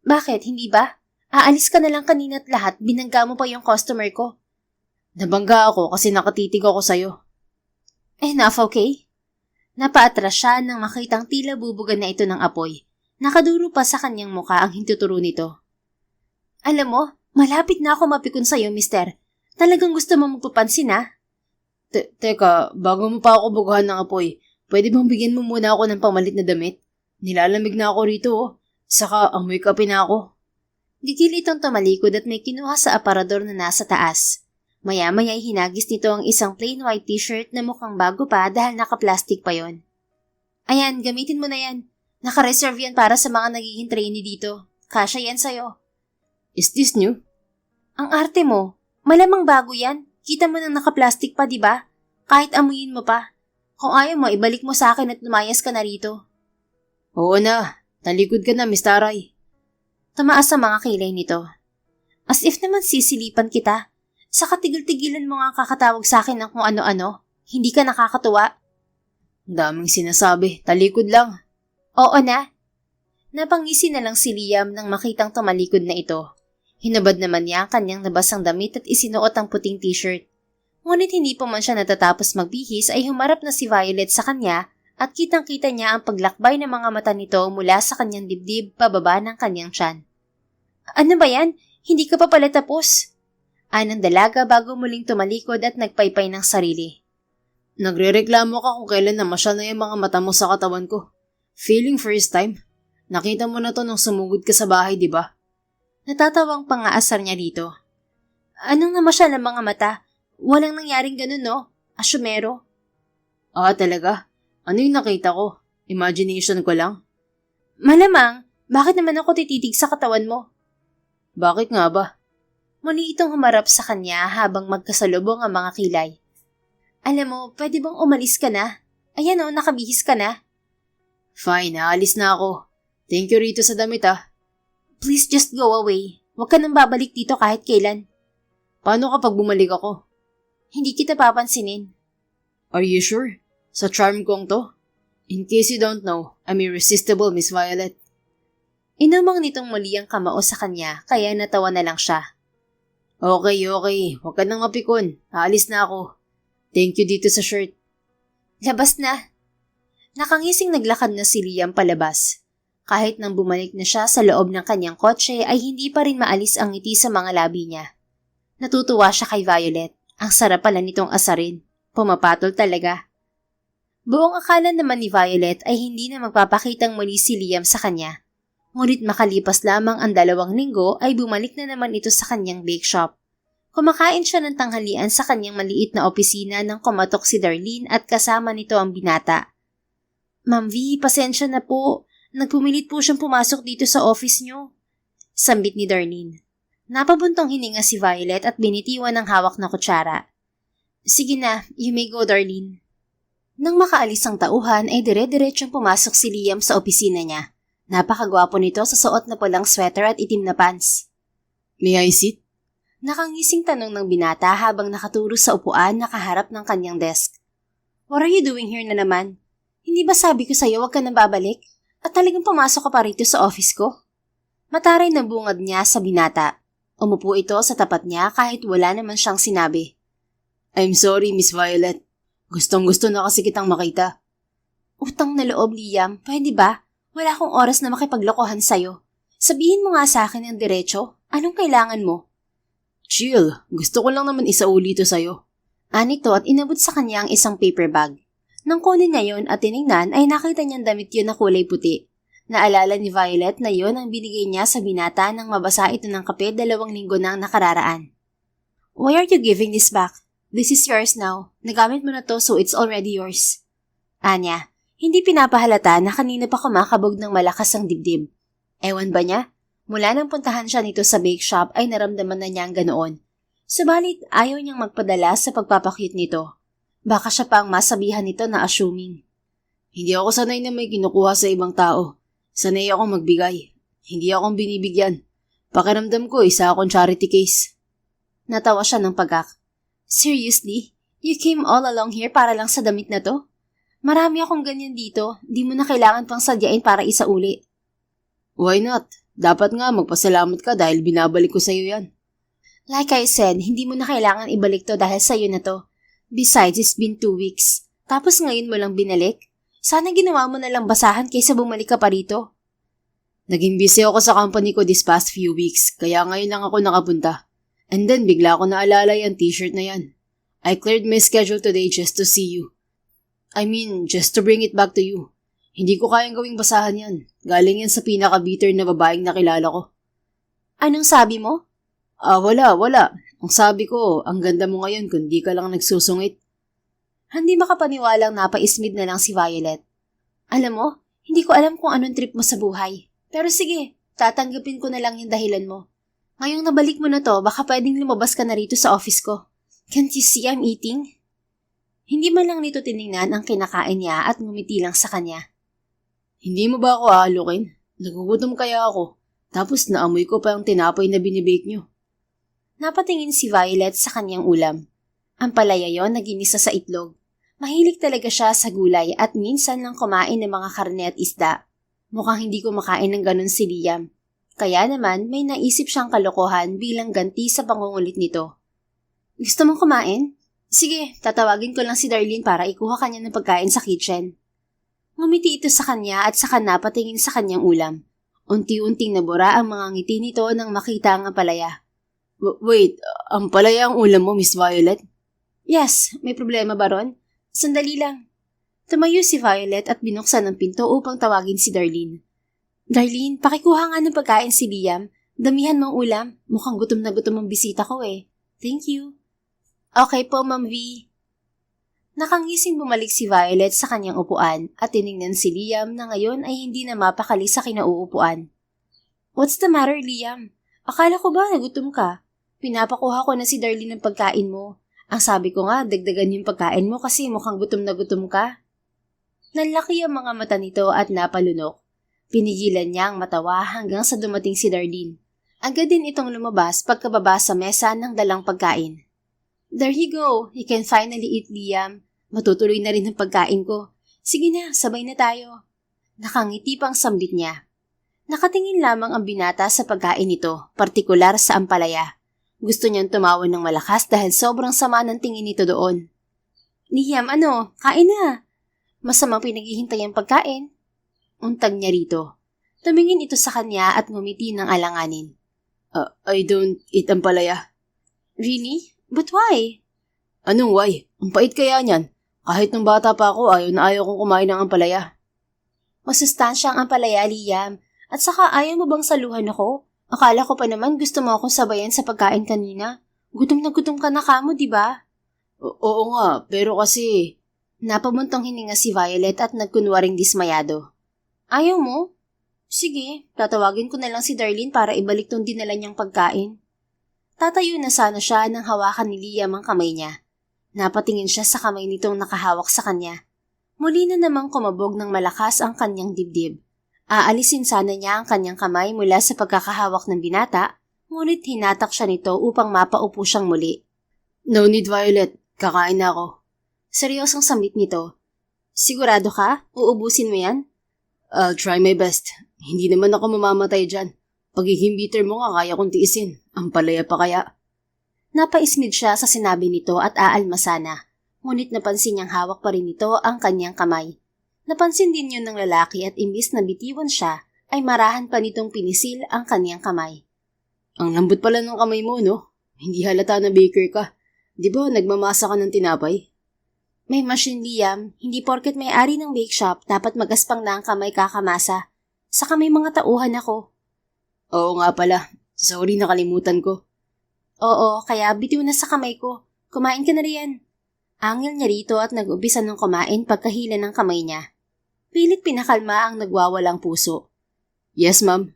Bakit, hindi ba? Aalis ka na lang kanina at lahat, binangga mo pa yung customer ko. Nabangga ako kasi nakatitig ako sa'yo. Enough, okay? Napaatras siya nang makitang tila bubugan na ito ng apoy. Nakaduro pa sa kanyang muka ang hintuturo nito. Alam mo, malapit na ako mapikon sa'yo, mister. Talagang gusto mo magpapansin, ha? Teka, bago mo pa ako bugahan ng apoy, pwede bang bigyan mo muna ako ng pamalit na damit? Nilalamig na ako rito, oh. Saka, amoy kape na ako. Gigil itong tumalikod at may kinuha sa aparador na nasa taas. Maya-maya hinagis nito ang isang plain white t-shirt na mukhang bago pa dahil naka-plastic pa yon. Ayan, gamitin mo na yan. Naka-reserve yan para sa mga nagiging trainee dito. Kasya yan sa'yo. Is this new? Ang arte mo. Malamang bago yan. Kita mo nang naka-plastic pa, di ba? Kahit amuyin mo pa. Kung ayaw mo, ibalik mo sa akin at lumayas ka na rito. Oo na. Talikod ka na, Miss Taray. Tumaas sa mga kilay nito. As if naman sisilipan kita. Sa katigil-tigilan mo nga kakatawag sa akin ng kung ano-ano. Hindi ka nakakatuwa. Daming sinasabi. Talikod lang. Oo na. Napangisi na lang si Liam nang makitang tumalikod na ito. Hinabad naman niya ang kanyang nabasang damit at isinuot ang puting t-shirt. Ngunit hindi pa man siya natatapos magbihis ay humarap na si Violet sa kanya at kitang-kita niya ang paglakbay ng mga mata nito mula sa kanyang dibdib pababa ng kanyang tiyan. Ano ba yan? Hindi ka pa pala tapos? Anang dalaga bago muling tumalikod at nagpaypay ng sarili. Nagrereklamo ka kung kailan namasya na yung mga mata mo sa katawan ko. Feeling first time? Nakita mo na to nung sumugod ka sa bahay, di ba? Natatawang pangaasar niya dito. Anong namasya ng mga mata? Walang nangyaring ganun, no? Asyumero. Talaga? Ano yung nakita ko? Imagination ko lang? Malamang, bakit naman ako tititig sa katawan mo? Bakit nga ba? Muli itong humarap sa kanya habang magkasalubong ang mga kilay. Alam mo, pwede bang umalis ka na? Ayan o, nakabihis ka na. Fine, aalis na ako. Thank you rito sa damit Please just go away. Huwag ka nang babalik dito kahit kailan. Paano kapag bumalik ako? Hindi kita papansinin. Are you sure? Sa charm kong to? In case you don't know, I'm irresistible, Miss Violet. Inumang nitong muli ang kamao sa kanya kaya natawa na lang siya. Okay. Huwag ka nang mapikon. Aalis na ako. Thank you dito sa shirt. Labas na. Nakangising naglakad na si Liam palabas. Kahit nang bumalik na siya sa loob ng kanyang kotse ay hindi pa rin maalis ang ngiti sa mga labi niya. Natutuwa siya kay Violet. Ang sarap pala nitong asarin. Pumapatol talaga. Buong akala naman ni Violet ay hindi na magpapakitang muli si Liam sa kanya. Ngunit makalipas lamang ang 2 linggo ay bumalik na naman ito sa kanyang bake shop. Kumakain siya ng tanghalian sa kanyang maliit na opisina nang kumatok si Darlene at kasama nito ang binata. Ma'am V, pasensya na po. Nagpumilit po siyang pumasok dito sa office niyo. Sambit ni Darlene. Napabuntong hininga si Violet at binitiwan ng hawak na kutsara. Sige na, you may go, Darlene. Nang makaalis ang tauhan ay dire-diretsyong pumasok si Liam sa opisina niya. Napakagwapo nito sa suot na pulang sweater at itim na pants. May I sit? Nakangising tanong ng binata habang nakaturo sa upuan na kaharap ng kanyang desk. What are you doing here na naman? Hindi ba sabi ko sa'yo huwag ka nang babalik? At talagang pumasok ka pa rito sa office ko? Mataray na bungad niya sa binata. Umupo ito sa tapat niya kahit wala naman siyang sinabi. I'm sorry, Miss Violet. Gustong-gusto na kasi kitang makita. Utang na loob, Liam. Pwede ba? Wala akong oras na makipaglokohan sa'yo. Sabihin mo nga sa akin ng diretso. Anong kailangan mo? Chill. Gusto ko lang naman isauli ito sa'yo. Anito at inabot sa kanya ang isang paper bag. Nang kunin niya yon at tinignan ay nakita niyang damit yun na kulay puti. Naalala ni Violet na yon ang binigay niya sa binata nang mabasa ito ng kape 2 linggo nang nakararaan. Why are you giving this back? This is yours now. Nagamit mo na to so it's already yours. Anya, hindi pinapahalata na kanina pa kumakabog ng malakas ang dibdib. Ewan ba niya? Mula nang puntahan siya nito sa bake shop ay naramdaman na niya ang ganoon. Subalit ayaw niyang magpadala sa pagpapakyut nito. Baka siya pa ang masabihan nito na assuming. Hindi ako sanay na may kinukuha sa ibang tao. Sanay akong magbigay. Hindi akong binibigyan. Pakiramdam ko isa akong charity case. Natawa siya ng pagak. Seriously? You came all along here para lang sa damit na to? Marami akong ganyan dito. Di mo na kailangan pang sadyain para isauli. Why not? Dapat nga magpasalamat ka dahil binabalik ko sa'yo yan. Like I said, hindi mo na kailangan ibalik to dahil sa'yo na to. Besides, it's been 2 weeks. Tapos ngayon mo lang binalik? Sana ginawa mo na lang basahan kaysa bumalik ka pa rito. Naging busy ako sa company ko this past few weeks, kaya ngayon lang ako nakapunta. And then bigla ko naalala yung t-shirt na yan. I cleared my schedule today just to see you. I mean, just to bring it back to you. Hindi ko kayang gawing basahan yan. Galing yan sa pinaka-bitter na babaeng nakilala ko. Anong sabi mo? Wala. Ang sabi ko, ang ganda mo ngayon kung di ka lang nagsusungit. Hindi makapaniwalang napaismid na lang si Violet. Alam mo, hindi ko alam kung anong trip mo sa buhay. Pero sige, tatanggapin ko na lang yung dahilan mo. Ngayong nabalik mo na to, baka pwedeng lumabas ka na rito sa office ko. Can't you see I'm eating? Hindi man lang nito tiningnan ang kinakain niya at ngumiti lang sa kanya. Hindi mo ba ako aalukin? Nagugutom kaya ako. Tapos naamoy ko pa yung tinapay na binibake nyo. Napatingin si Violet sa kanyang ulam. Ang palaya yon na ginisa sa itlog. Mahilig talaga siya sa gulay at minsan lang kumain ng mga karne at isda. Mukhang hindi kumakain ng ganun si Liam. Kaya naman may naisip siyang kalokohan bilang ganti sa pangungulit nito. Gusto mong kumain? Sige, tatawagin ko lang si Darlene para ikuha kanya ng pagkain sa kitchen. Ngumiti ito sa kanya at saka napatingin sa kanyang ulam. Unti-unting nabura ang mga ngiti nito nang makita ang palaya. Wait, ang palaya ang ulam mo, Miss Violet? Yes, may problema ba ron? Sandali lang. Tumayo si Violet at binuksan ang pinto upang tawagin si Darlene. Darlene, pakikuha nga ng pagkain si Liam. Damihan mong ulam. Mukhang gutom na gutom ang bisita ko eh. Thank you. Okay po, Ma'am V. Nakangising bumalik si Violet sa kanyang upuan at tiningnan si Liam na ngayon ay hindi na mapakali sa kinauupuan. What's the matter, Liam? Akala ko ba nagutom ka? Pinapakuha ko na si Darlene ng pagkain mo. Ang sabi ko nga, dagdagan yung pagkain mo kasi mukhang gutom na gutom ka. Nanlaki ang mga mata nito at napalunok. Pinigilan niya ang matawa hanggang sa dumating si Darlene. Agad din itong lumabas pagkababa sa mesa ng dalang pagkain. There you go. You can finally eat, Liam. Matutuloy na rin ang pagkain ko. Sige na, sabay na tayo. Nakangiti pang sambit niya. Nakatingin lamang ang binata sa pagkain nito, partikular sa ampalaya. Gusto niyang tumawa ng malakas dahil sobrang sama ng tingin nito doon. Liam, kain na. Masamang pinaghihintay ang pagkain. Untag niya rito. Tumingin ito sa kanya at ngumiti ng alanganin. I don't eat ampalaya. Really? But why? Anong why? Ang pait kaya niyan. Kahit nung bata pa ako, ayaw kong kumain ng ampalaya. Masustansya ang ampalaya, Liam. At saka ayaw mo bang saluhan ako? Akala ko pa naman gusto mo akong sabayan sa pagkain kanina. Gutom na gutom ka na kamo, di ba? Oo nga, pero kasi... Napabuntong hininga si Violet at nagkunwaring dismayado. Ayaw mo? Sige, tatawagin ko na lang si Darlene para ibalik tong dinala niyang pagkain. Tatayo na sana siya nang hawakan ni Liam ang kamay niya. Napatingin siya sa kamay nitong nakahawak sa kanya. Muli na namang kumabog ng malakas ang kanyang dibdib. Aalisin sana niya ang kanyang kamay mula sa pagkakahawak ng binata, ngunit hinatak siya nito upang mapaupo siyang muli. No need, Violet. Kakain na ako. Seryosong sambit nito. Sigurado ka? Uubusin mo yan? I'll try my best. Hindi naman ako mamamatay dyan. Pagiging bitter mo nga kaya kong tiisin. Ang palaya pa kaya. Napaismid siya sa sinabi nito at aalmasana. Ngunit napansin niyang hawak pa rin nito ang kanyang kamay. Napansin din yun ng lalaki at imbis na bitiwan siya, ay marahan pa nitong pinisil ang kanyang kamay. Ang lambot pala ng kamay mo, no? Hindi halata na baker ka. Di ba nagmamasa ka ng tinapay? May machine, Liam. Hindi porket may-ari ng bake shop, dapat magaspang na ang kamay kakamasa. Saka may mga tauhan ako. Oo nga pala. Sorry, nakalimutan ko. Oo, kaya bitiw na sa kamay ko. Kumain ka na riyan. Angil niya rito at nag-umpisa ng kumain pagkahila ng kamay niya. Pilit pinakalma ang nagwawalang puso. Yes, ma'am.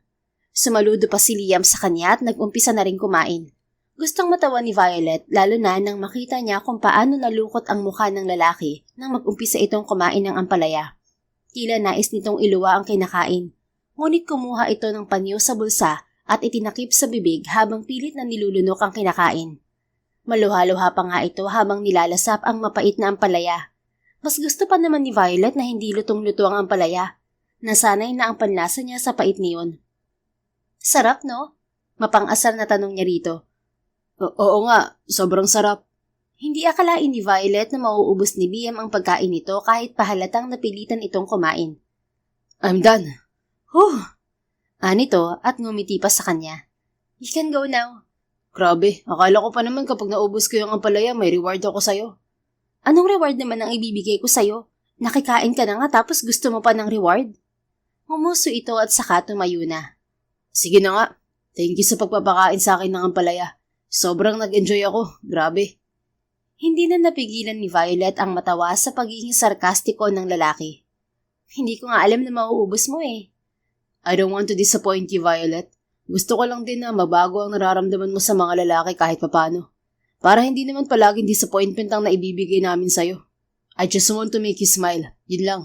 Sumaludo pa si Liam sa kanya at nag-umpisa na rin kumain. Gustong matawa ni Violet lalo na nang makita niya kung paano nalukot ang mukha ng lalaki nang mag-umpisa itong kumain ng ampalaya. Tila nais nitong iluwa ang kinakain. Ngunit kumuha ito ng panyo sa bulsa at itinakip sa bibig habang pilit na nilulunok ang kinakain. Maluha-luha pa nga ito habang nilalasap ang mapait na ampalaya. Mas gusto pa naman ni Violet na hindi lutong-luto ang ampalaya. Nasanay na ang panlasa niya sa pait niyon. Sarap, no? Mapang-asar na tanong niya rito. Oo nga, sobrang sarap. Hindi akalain ni Violet na mauubos ni Liam ang pagkain nito kahit pahalatang napilitan itong kumain. I'm done. Anito at ngumiti pa sa kanya. You can go now. Grabe, akala ko pa naman kapag naubos ko yung ampalaya, may reward ako sa'yo. Anong reward naman ang ibibigay ko sa'yo? Nakikain ka na nga tapos gusto mo pa ng reward? Ngumuso ito at saka tumayo na. Sige na nga. Thank you sa pagpapakain sa akin ng ampalaya. Sobrang nag-enjoy ako. Grabe. Hindi na napigilan ni Violet ang matawa sa pagiging sarkastiko ng lalaki. Hindi ko nga alam na mauubos mo eh. I don't want to disappoint you, Violet. Gusto ko lang din na mabago ang nararamdaman mo sa mga lalaki kahit papano. Para hindi naman palaging disappointment ang naibibigay namin sa'yo. I just want to make you smile. Yun lang.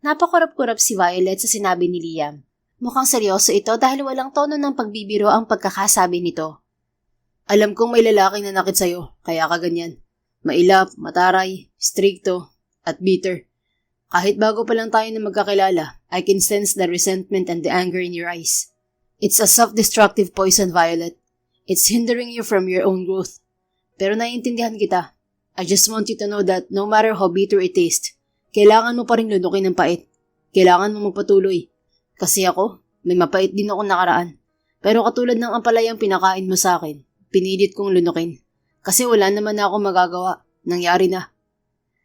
Napakurap-kurap si Violet sa sinabi ni Liam. Mukhang seryoso ito dahil walang tono ng pagbibiro ang pagkakasabi nito. Alam kong may lalaki na nakit sa'yo, kaya ka ganyan. Mailap, mataray, strikto, at bitter. Kahit bago pa lang tayo na magkakilala, I can sense the resentment and the anger in your eyes. It's a self-destructive poison, Violet. It's hindering you from your own growth. Pero naiintindihan kita. I just want you to know that no matter how bitter it tastes, kailangan mo pa rin lunukin ng pait. Kailangan mo magpatuloy. Kasi ako, may mapait din ako nakaraan. Pero katulad ng ampalayang pinakain mo sa akin, pinilit kong lunukin. Kasi wala naman na ako magagawa. Nangyari na.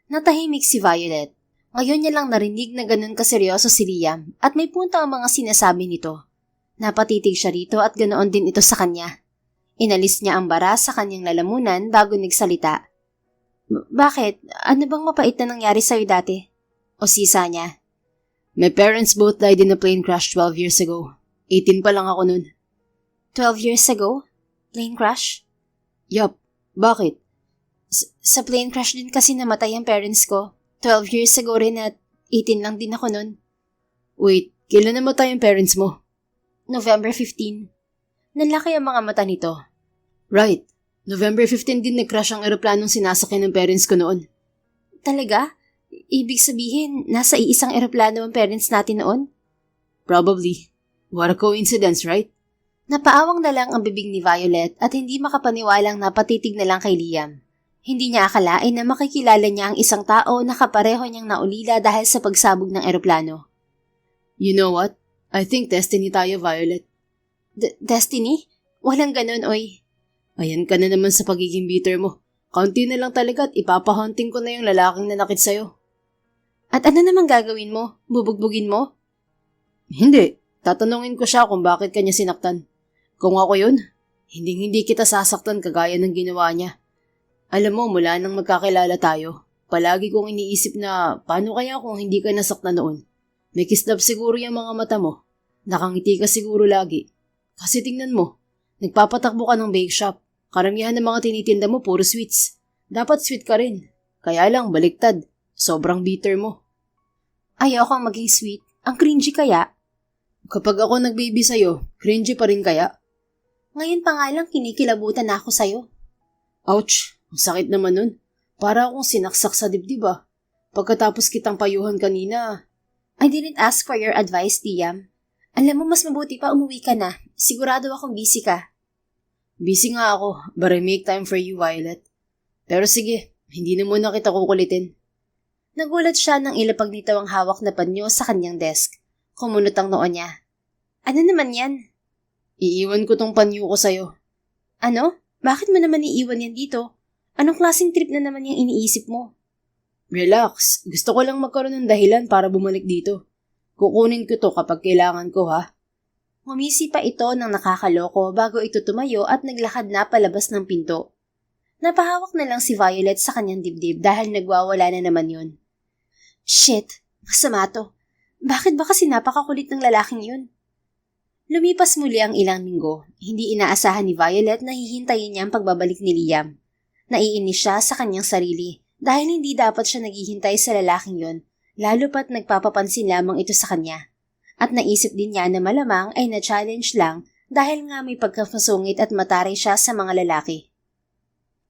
Natahimik si Violet. Ngayon niya lang narinig na ganun kaseryoso si Liam at may punto ang mga sinasabi nito. Napatitig siya rito at ganoon din ito sa kanya. Inalis niya ang bara sa kanyang lalamunan bago nagsalita. Bakit? Ano bang mapait na nangyari sa'yo dati? O sisa niya? My parents both died in a plane crash 12 years ago. 18 pa lang ako nun. 12 years ago? Plane crash? Yup. Bakit? Sa plane crash din kasi namatay ang parents ko. 12 years ago rin at 18 lang din ako nun. Wait, kailan namatay ang parents mo? November 15. Nalaki ang mga mata nito. Right. November 15 din nag-crash ang eroplanong sinasakyan ng parents ko noon. Talaga? Ibig sabihin, nasa iisang eroplano ang parents natin noon? Probably. What a coincidence, right? Napaawang na lang ang bibig ni Violet at hindi makapaniwalang napatitig na lang kay Liam. Hindi niya akalain na makikilala niya ang isang tao na kapareho niyang naulila dahil sa pagsabog ng eroplano. You know what? I think destiny tayo, Violet. Destiny? Walang ganun, oy. Ayan ka na naman sa pagiging bitter mo. Kaunti na lang talaga at ipapahunting ko na yung lalaking nanakit sa'yo. At ano naman gagawin mo? Bubugbugin mo? Hindi. Tatanungin ko siya kung bakit kanya sinaktan. Kung ako yun, hindi kita sasaktan kagaya ng ginawa niya. Alam mo, mula nang magkakilala tayo, palagi kong iniisip na paano kaya kung hindi ka nasaktan noon. May kislap siguro yung mga mata mo. Nakangiti ka siguro lagi. Kasi tingnan mo, Nagpapatakbo ka ng bake shop. Karamihan ng mga tinitinda mo puro sweets. Dapat sweet ka rin. Kaya lang, baliktad. Sobrang bitter mo. Ayokong maging sweet. Ang cringy kaya? Kapag ako nag-baby sa'yo, cringy pa rin kaya? Ngayon pa nga lang kinikilabutan na ako sa'yo. Ouch! Ang sakit naman nun. Para akong sinaksak sa dibdib ah. Pagkatapos kitang payuhan kanina. I didn't ask for your advice, Liam. Alam mo, mas mabuti pa umuwi ka na. Sigurado akong busy ka. Busy nga ako, but I make time for you, Violet. Pero sige, hindi na muna kita kukulitin. Nagulat siya nang ilapag nito ang hawak na panyo sa kanyang desk. Kumunot ang noo niya. Ano naman yan? Iiwan ko tong panyo ko sa'yo. Ano? Bakit mo naman iiwan yan dito? Anong klaseng trip na naman yung iniisip mo? Relax. Gusto ko lang magkaroon ng dahilan para bumalik dito. Kukunin ko to kapag kailangan ko, ha? Ngumisi pa ito ng nakakaloko bago ito tumayo at naglakad na palabas ng pinto. Napahawak na lang si Violet sa kanyang dibdib dahil nagwawala na naman yun. Shit! Masama to. Bakit ba kasi napakakulit ng lalaking yun? Lumipas muli ang ilang linggo. Hindi inaasahan ni Violet na hihintayin niya ang pagbabalik ni Liam. Naiinis siya sa kanyang sarili dahil hindi dapat siya naghihintay sa lalaking yun, lalo pat nagpapapansin lamang ito sa kanya. At naisip din niya na malamang ay na-challenge lang dahil nga may pagkakasungit at mataray siya sa mga lalaki.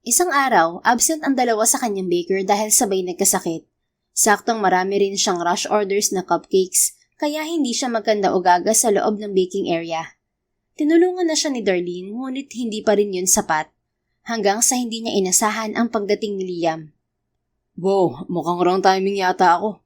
Isang araw, absent ang dalawa sa kanyang baker dahil sabay nagkasakit. Saktong marami rin siyang rush orders na cupcakes, kaya hindi siya magkanda o gaga sa loob ng baking area. Tinulungan na siya ni Darlene, ngunit hindi pa rin yun sapat, hanggang sa hindi niya inasahan ang pagdating ni Liam. Wow, mukhang wrong timing yata ako.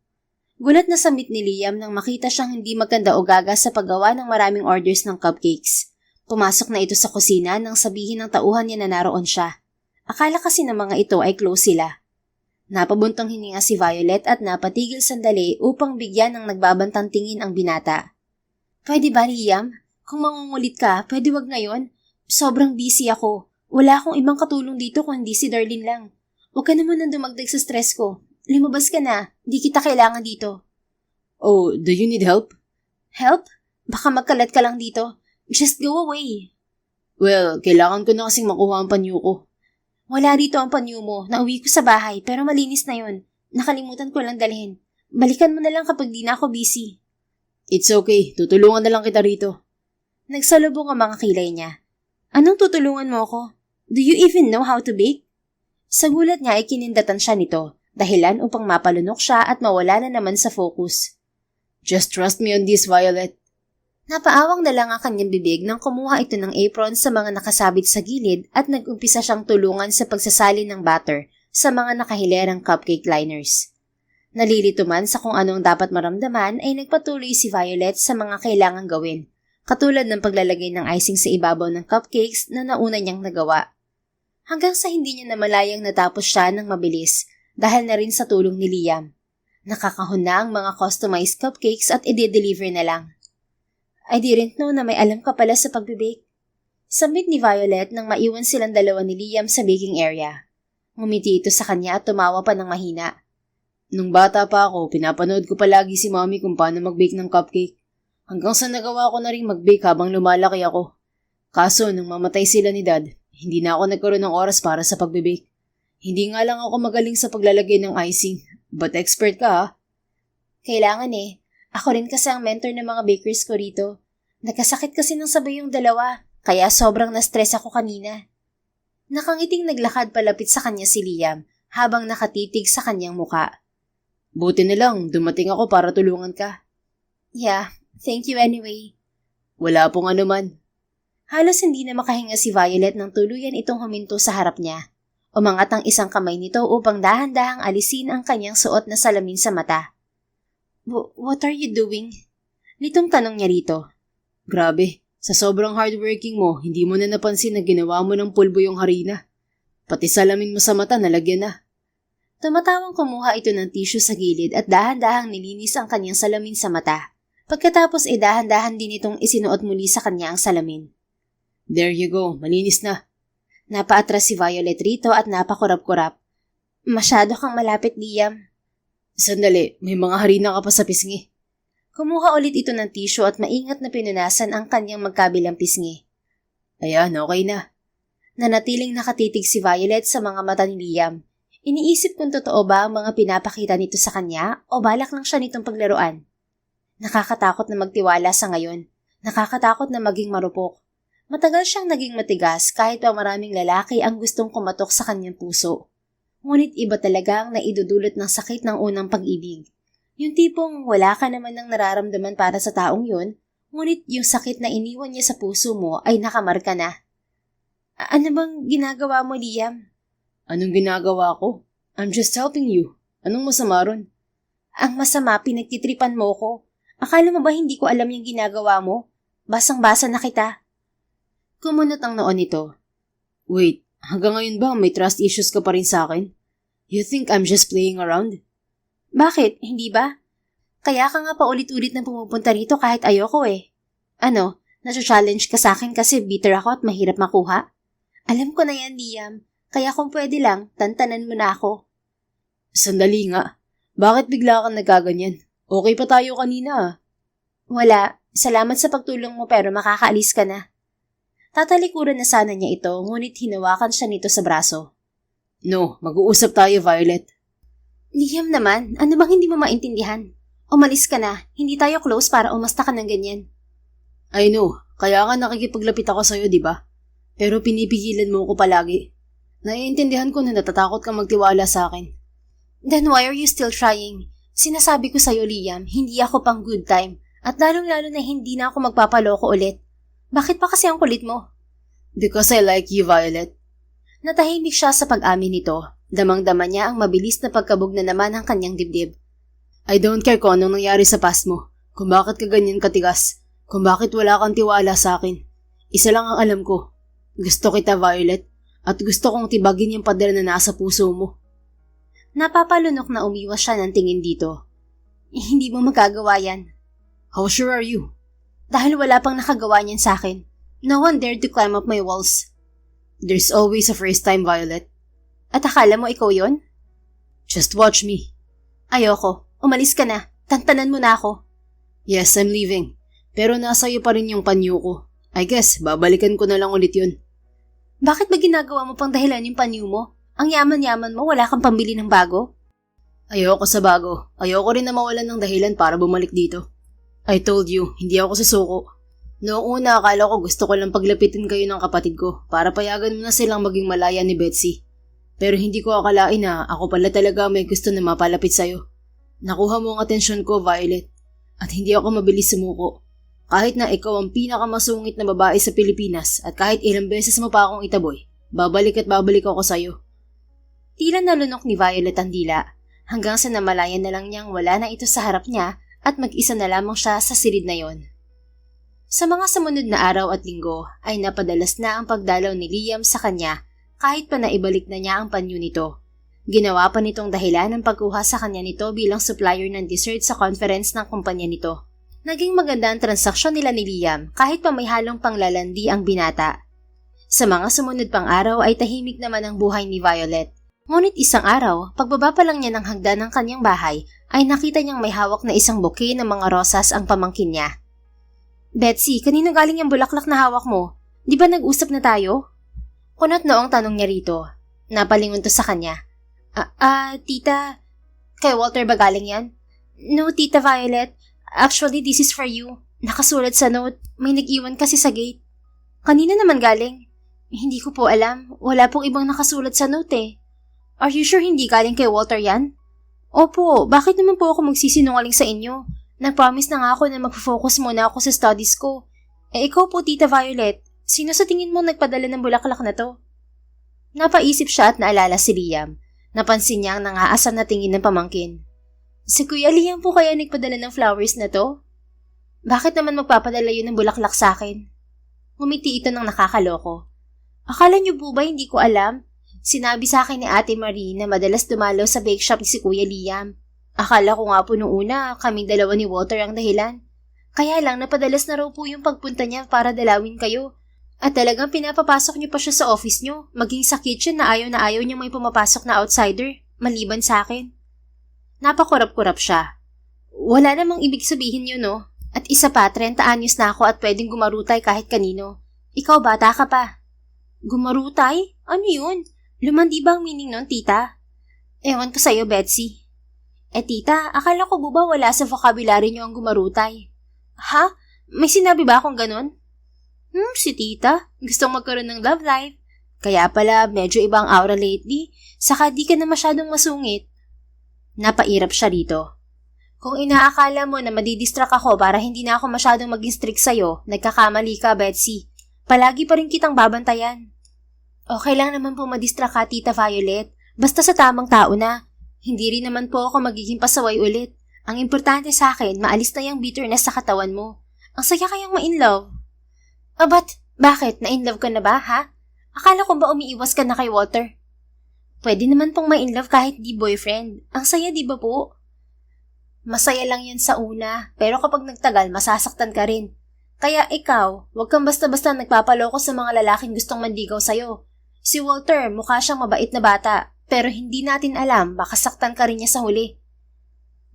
Gulat na samit ni Liam nang makita siyang hindi magkanda o gaga sa paggawa ng maraming orders ng cupcakes. Pumasok na ito sa kusina nang sabihin ng tauhan niya na naroon siya. Akala kasi ng mga ito ay close sila. Napabuntong hininga si Violet at napatigil sandali upang bigyan ng nagbabantang tingin ang binata. Pwede ba, Liam? Kung mangungulit ka, pwede wag ngayon. Sobrang busy ako. Wala akong ibang katulong dito kung hindi si Darlene lang. Huwag ka naman nang dumagdag sa stress ko. Lumabas ka na. Di kita kailangan dito. Oh, do you need help? Help? Baka magkalat ka lang dito. Just go away. Well, kailangan ko na kasing makuha ang panyo ko. Wala rito ang panyo mo. Nauwi ko sa bahay pero malinis na yon. Nakalimutan ko lang dalhin. Balikan mo na lang kapag di na ako busy. It's okay. Tutulungan na lang kita rito. Nagsalubong ang mga kilay niya. Anong tutulungan mo ako? Do you even know how to bake? Sa gulat niya ay kinindatan siya nito, dahilan upang mapalunok siya at mawala na naman sa focus. Just trust me on this, Violet. Napaawang na lang ang kanyang bibig nang kumuha ito ng apron sa mga nakasabit sa gilid at nag-umpisa siyang tulungan sa pagsasalin ng batter sa mga nakahilerang cupcake liners. Nalilito man sa kung anong dapat maramdaman ay nagpatuloy si Violet sa mga kailangang gawin, katulad ng paglalagay ng icing sa ibabaw ng cupcakes na nauna niyang nagawa. Hanggang sa hindi niya namalayang natapos siya ng mabilis dahil na rin sa tulong ni Liam. Nakakahon na ang mga customized cupcakes at i-deliver na lang. I didn't know na may alam ka pala sa pagbibake. Sambit ni Violet nang maiwan silang dalawa ni Liam sa baking area. Ngumiti ito sa kanya at tumawa pa ng mahina. Nung bata pa ako, pinapanood ko palagi si Mommy kung paano mag-bake ng cupcake. Hanggang sa nagawa ko na rin mag-bake habang lumalaki ako. Kaso, nung mamatay sila ni Dad, hindi na ako nagkaroon ng oras para sa pagbibake. Hindi nga lang ako magaling sa paglalagay ng icing. But expert ka, ha? Kailangan eh. Ako rin kasi ang mentor ng mga bakers ko rito. Nagkasakit kasi ng sabay yung dalawa, kaya sobrang na-stress ako kanina. Nakangiting naglakad palapit sa kanya si Liam habang nakatitig sa kanyang muka. Buti na lang, dumating ako para tulungan ka. Yeah, thank you anyway. Wala pong anuman. Halos hindi na makahinga si Violet nang tuluyan itong huminto sa harap niya. Umangat ang isang kamay nito upang dahan-dahang alisin ang kanyang suot na salamin sa mata. What are you doing? Nitong tanong niya rito. Grabe, sa sobrang hardworking mo, hindi mo na napansin na ginawa mo ng pulbo yung harina. Pati salamin mo sa mata nalagyan na. Tumatawang kumuha ito ng tissue sa gilid at dahan-dahang nilinis ang kanyang salamin sa mata. Pagkatapos dahan-dahan din itong isinuot muli sa kanya ang salamin. There you go, malinis na. Napaatras si Violet rito at napakurap-kurap. Masyado kang malapit, Liam. Sandali, may mga harina ka pa sa pisngi. Kumuha ulit ito ng tissue at maingat na pinunasan ang kanyang magkabilang pisngi. Ayan, okay na. Nanatiling nakatitig si Violet sa mga mata ni Liam. Iniisip kung totoo ba ang mga pinapakita nito sa kanya o balak lang siya nitong paglaruan. Nakakatakot na magtiwala sa ngayon. Nakakatakot na maging marupok. Matagal siyang naging matigas kahit pa maraming lalaki ang gustong kumatok sa kanyang puso. Ngunit iba talaga ang naidudulot ng sakit ng unang pag-ibig. Yung tipong wala ka naman ng nararamdaman para sa taong yun, ngunit yung sakit na iniwan niya sa puso mo ay nakamarka na. Ano bang ginagawa mo, Liam? Anong ginagawa ko? I'm just helping you. Anong masama ron? Ang masama, pinagtitripan mo ko. Akala mo ba hindi ko alam yung ginagawa mo? Basang-basa na kita. Kumunot ang noon nito. Wait, hanggang ngayon ba may trust issues ka pa rin sa akin? You think I'm just playing around? Bakit? Hindi ba? Kaya ka nga paulit-ulit na pumupunta rito kahit ayoko eh. Ano, nasa-challenge ka sa akin kasi bitter ako at mahirap makuha? Alam ko na yan, Liam. Kaya kung pwede lang, tantanan mo na ako. Sandali nga. Bakit bigla kang nagkaganyan? Okay pa tayo kanina. Wala. Salamat sa pagtulong mo pero makakaalis ka na. Tatalikuran na sana niya ito ngunit hinawakan siya nito sa braso. No, mag-uusap tayo, Violet. Liam naman, ano bang hindi mo maintindihan? Umalis ka na. Hindi tayo close para umasta ka ng ganyan. I know. Kaya nga nakikipaglapit ako sa'yo, di ba? Pero pinipigilan mo ko palagi. Naiintindihan ko na natatakot kang magtiwala sa akin. Then why are you still trying? Sinasabi ko sa'yo, Liam, hindi ako pang good time. At lalong-lalo na hindi na ako magpapaloko ulit. Bakit pa kasi ang kulit mo? Because I like you, Violet. Natahimik siya sa pag-amin nito. Damang-dama niya ang mabilis na pagkabog na naman ng kanyang dibdib. I don't care kung anong nangyari sa past mo. Kung bakit ka ganyan katigas. Kung bakit wala kang tiwala sa akin. Isa lang ang alam ko. Gusto kita, Violet. At gusto kong tibagin yung pader na nasa puso mo. Napapalunok na umiwas siya ng tingin dito. Hindi mo magagawa yan. How sure are you? Dahil wala pang nakagawa niyan sa akin. No one dared to climb up my walls. There's always a first time, Violet. At akala mo ikaw yon? Just watch me. Ayoko. Umalis ka na. Tantanan mo na ako. Yes, I'm leaving. Pero nasa iyo pa rin yung panyo ko. I guess, babalikan ko na lang ulit yun. Bakit ba ginagawa mo pang dahilan yung panyo mo? Ang yaman-yaman mo, wala kang pambili ng bago? Ayoko sa bago. Ayoko rin na mawalan ng dahilan para bumalik dito. I told you, hindi ako susuko. Noong una, akala ko gusto ko lang paglapitin kayo ng kapatid ko para payagan mo na silang maging malaya ni Betsy. Pero hindi ko akalain na ako pala talaga may gusto na mapalapit sa'yo. Nakuha mo ang atensyon ko, Violet. At hindi ako mabilis sumuko. Kahit na ikaw ang pinakamasungit na babae sa Pilipinas at kahit ilang beses mo pa akong itaboy, babalik at babalik ako sa'yo. Tila nalunok ni Violet ang dila, hanggang sa namalayan na lang niyang wala na ito sa harap niya at mag-isa na lamang siya sa silid na yon. Sa mga sumunod na araw at linggo ay napadalas na ang pagdalaw ni Liam sa kanya kahit pa naibalik na niya ang panyo nito. Ginawa pa nitong dahilan ng pagkuha sa kanya nito bilang supplier ng dessert sa conference ng kumpanya nito. Naging maganda ang transaksyon nila ni Liam kahit pa may halong panglalandi ang binata. Sa mga sumunod pang araw ay tahimik naman ang buhay ni Violet. Ngunit isang araw, pagbaba pa lang niya ng hagdan ng kanyang bahay, ay nakita niyang may hawak na isang bouquet ng mga rosas ang pamangkin niya. Betsy, kanino galing yung bulaklak na hawak mo? Di ba nag-usap na tayo? Kunot noong tanong niya rito. Napalingon to sa kanya. Tita, kay Walter ba galing yan? No, Tita Violet. Actually, this is for you. Nakasulat sa note. May nag-iwan kasi sa gate. Kanina naman galing? Hindi ko po alam. Wala pong ibang nakasulat sa note eh. Are you sure hindi galing kay Walter yan? Opo, bakit naman po ako magsisinungaling sa inyo? Nag-promise na nga ako na mag-focus muna ako sa studies ko. Ikaw po, Tita Violet. Sino sa tingin mo nagpadala ng bulaklak na to? Napaisip siya at naalala si Liam. Napansin niya ang nangaasar na tingin ng pamangkin. Si Kuya Liam po kaya nagpadala ng flowers na to? Bakit naman magpapadala yun ng bulaklak sa akin? Ngumiti ito ng nakakaloko. Akala niyo po ba hindi ko alam? Sinabi sa akin ni Ate Marie na madalas dumalaw sa bake shop ni si Kuya Liam. Akala ko nga po noong una kaming dalawa ni Walter ang dahilan. Kaya lang napadalas na raw po yung pagpunta niya para dalawin kayo. At talagang pinapapasok niyo pa siya sa office niyo, maging sa kitchen na ayaw niya may pumapasok na outsider, maliban sa akin. Napakurap-kurap siya. Wala namang ibig sabihin yun, no? At isa pa, 30 anyos na ako at pwedeng gumarutay kahit kanino. Ikaw bata ka pa. Gumarutay? Ano yun? Lumandi ba ang meaning nun, tita? Ewan ko sa'yo, Betsy. Tita, akala ko ba wala sa vocabulary niyo ang gumarutay? Ha? May sinabi ba akong ganun? Si tita. Gustong magkaroon ng love life. Kaya pala, medyo ibang aura lately. Saka di ka na masyadong masungit. Napairap siya rito. Kung inaakala mo na madidistract ako para hindi na ako masyadong maging strict sa'yo, nagkakamali ka, Betsy. Palagi pa rin kitang babantayan. Okay lang naman po madistract ka, Tita Violet. Basta sa tamang tao na. Hindi rin naman po ako magiging pasaway ulit. Ang importante sa akin, maalis na yung bitterness sa katawan mo. Ang saya kayang ma-inlove. Bakit? Na-inlove ka na ba, ha? Akala ko ba umiiwas ka na kay Walter? Pwede naman pong ma-inlove kahit di boyfriend. Ang saya, di ba po? Masaya lang yan sa una, pero kapag nagtagal, masasaktan ka rin. Kaya ikaw, huwag kang basta-basta nagpapaloko sa mga lalaking gustong manligaw sa'yo. Si Walter, mukha siyang mabait na bata, pero hindi natin alam, baka saktan ka rin niya sa huli.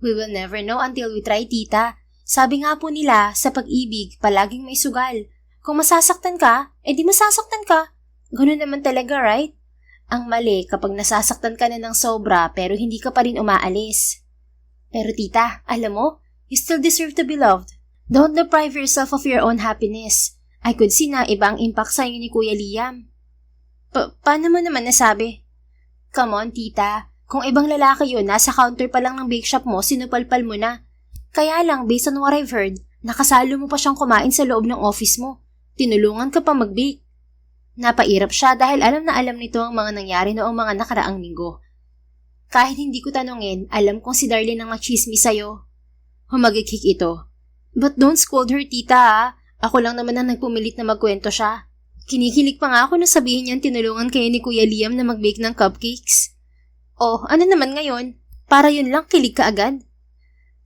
We will never know until we try, tita. Sabi nga po nila, sa pag-ibig, palaging may sugal. Kung masasaktan ka, edi masasaktan ka. Ganun naman talaga, right? Ang mali kapag nasasaktan ka na ng sobra pero hindi ka pa rin umaalis. Pero tita, alam mo, you still deserve to be loved. Don't deprive yourself of your own happiness. I could see na ibang impact sa'yo ni Kuya Liam. Paano mo naman nasabi? Come on, tita. Kung ibang lalaki yun, nasa counter pa lang ng bake shop mo, sinupalpal mo na. Kaya lang, based on what I've heard, nakasalo mo pa siyang kumain sa loob ng office mo. Tinulungan ka pa mag-bake. Napairap siya dahil alam na alam nito ang mga nangyari noong mga nakaraang linggo. Kahit hindi ko tanungin, alam kong si Darlene ang nagchismis sa'yo. Humagikik ito. But don't scold her, tita, ah. Ako lang naman ang nagpumilit na magkwento siya. Kinikilig pa nga ako nung sabihin niyang tinulungan kayo ni Kuya Liam na mag-bake ng cupcakes. Oh, ano naman ngayon? Para yun lang, kilig ka agad.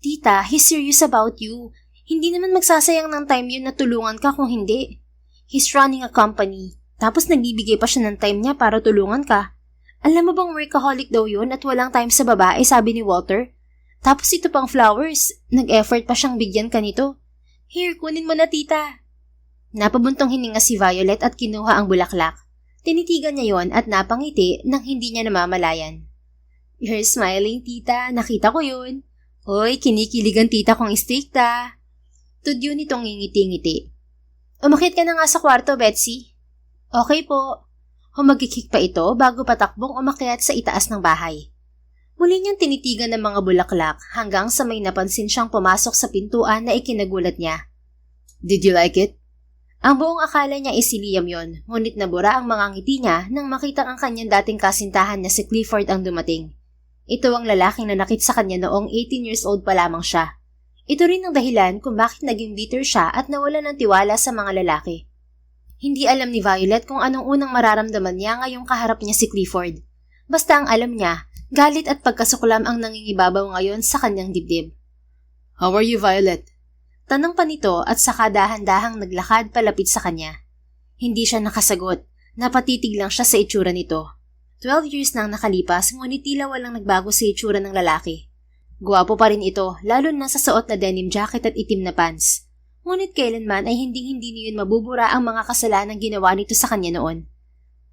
Tita, he's serious about you. Hindi naman magsasayang ng time yun na tulungan ka kung hindi. He's running a company. Tapos nagbibigay pa siya ng time niya para tulungan ka. Alam mo bang workaholic daw yun at walang time sa babae, sabi ni Walter? Tapos ito pang flowers, nag-effort pa siyang bigyan ka nito. Here, kunin mo na, tita. Napabuntong hininga si Violet at kinuha ang bulaklak. Tinitigan niya yon at napangiti nang hindi niya namamalayan. You're smiling, tita. Nakita ko yun. Hoy, kinikilig ang tita kong istrikta. Tudyo nitong ngingiti-ngiti. Umakit ka na nga sa kwarto, Betsy. Okay po. Humagikik pa ito bago patakbong umakyat sa itaas ng bahay. Muli niyang tinitigan ng mga bulaklak hanggang sa may napansin siyang pumasok sa pintuan na ikinagulat niya. Did you like it? Ang buong akala niya si Liam yon, ngunit nabura ang mga ngiti niya nang makita ang kanyang dating kasintahan na si Clifford ang dumating. Ito ang lalaking nanakit sa kanya noong 18 years old pa lamang siya. Ito rin ang dahilan kung bakit naging bitter siya at nawala ng tiwala sa mga lalaki. Hindi alam ni Violet kung anong unang mararamdaman niya ngayong kaharap niya si Clifford. Basta ang alam niya, galit at pagkasuklam ang nangingibabaw ngayon sa kanyang dibdib. How are you, Violet? Tanong pa nito at saka dahan-dahang naglakad palapit sa kanya. Hindi siya nakasagot, napatitig lang siya sa itsura nito. 12 years nang nakalipas ngunit tila walang nagbago sa itsura ng lalaki. Guwapo pa rin ito, lalo na sa suot na denim jacket at itim na pants. Ngunit kailanman ay hindi niyon mabubura ang mga kasalanang ginawa nito sa kanya noon.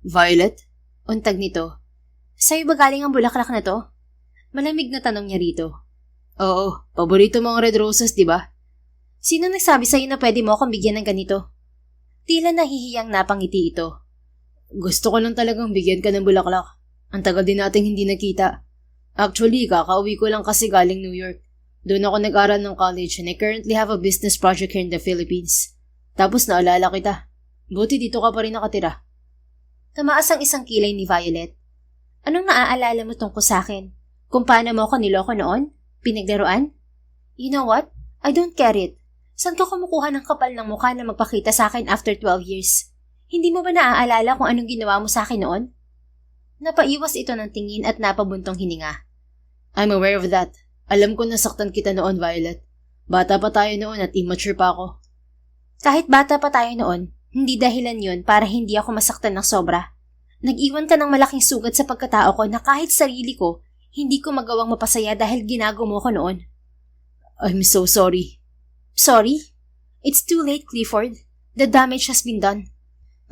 Violet? Untag nito. Sa'yo ba galing ang bulaklak na to? Malamig na tanong niya rito. Oo, paborito mo ang red roses, di ba? Sino nagsabi sa'yo na pwede mo akong bigyan ng ganito? Tila nahihiyang napangiti ito. Gusto ko lang talagang bigyan ka ng bulaklak. Ang tagal din nating hindi nakita. Actually, kakauwi ko lang kasi galing New York. Doon ako nag-aral ng college and I currently have a business project here in the Philippines. Tapos naalala kita. Buti dito ka pa rin nakatira. Tumaas ang isang kilay ni Violet. Anong naaalala mo tungkol sa akin? Kung paano mo ako niloko noon? Pinaglaruan? You know what? I don't care it. Saan ka kumukuha ng kapal ng mukha na magpakita sa akin after 12 years? Hindi mo ba naaalala kung anong ginawa mo sa akin noon? Napaiwas ito ng tingin at napabuntong hininga. I'm aware of that. Alam ko nasaktan kita noon, Violet. Bata pa tayo noon at immature pa ako. Kahit bata pa tayo noon, hindi dahilan yun para hindi ako masaktan ng sobra. Nag-iwan ka ng malaking sugat sa pagkatao ko na kahit sarili ko, hindi ko magawang mapasaya dahil ginago mo ko noon. I'm so sorry. Sorry? It's too late, Clifford. The damage has been done.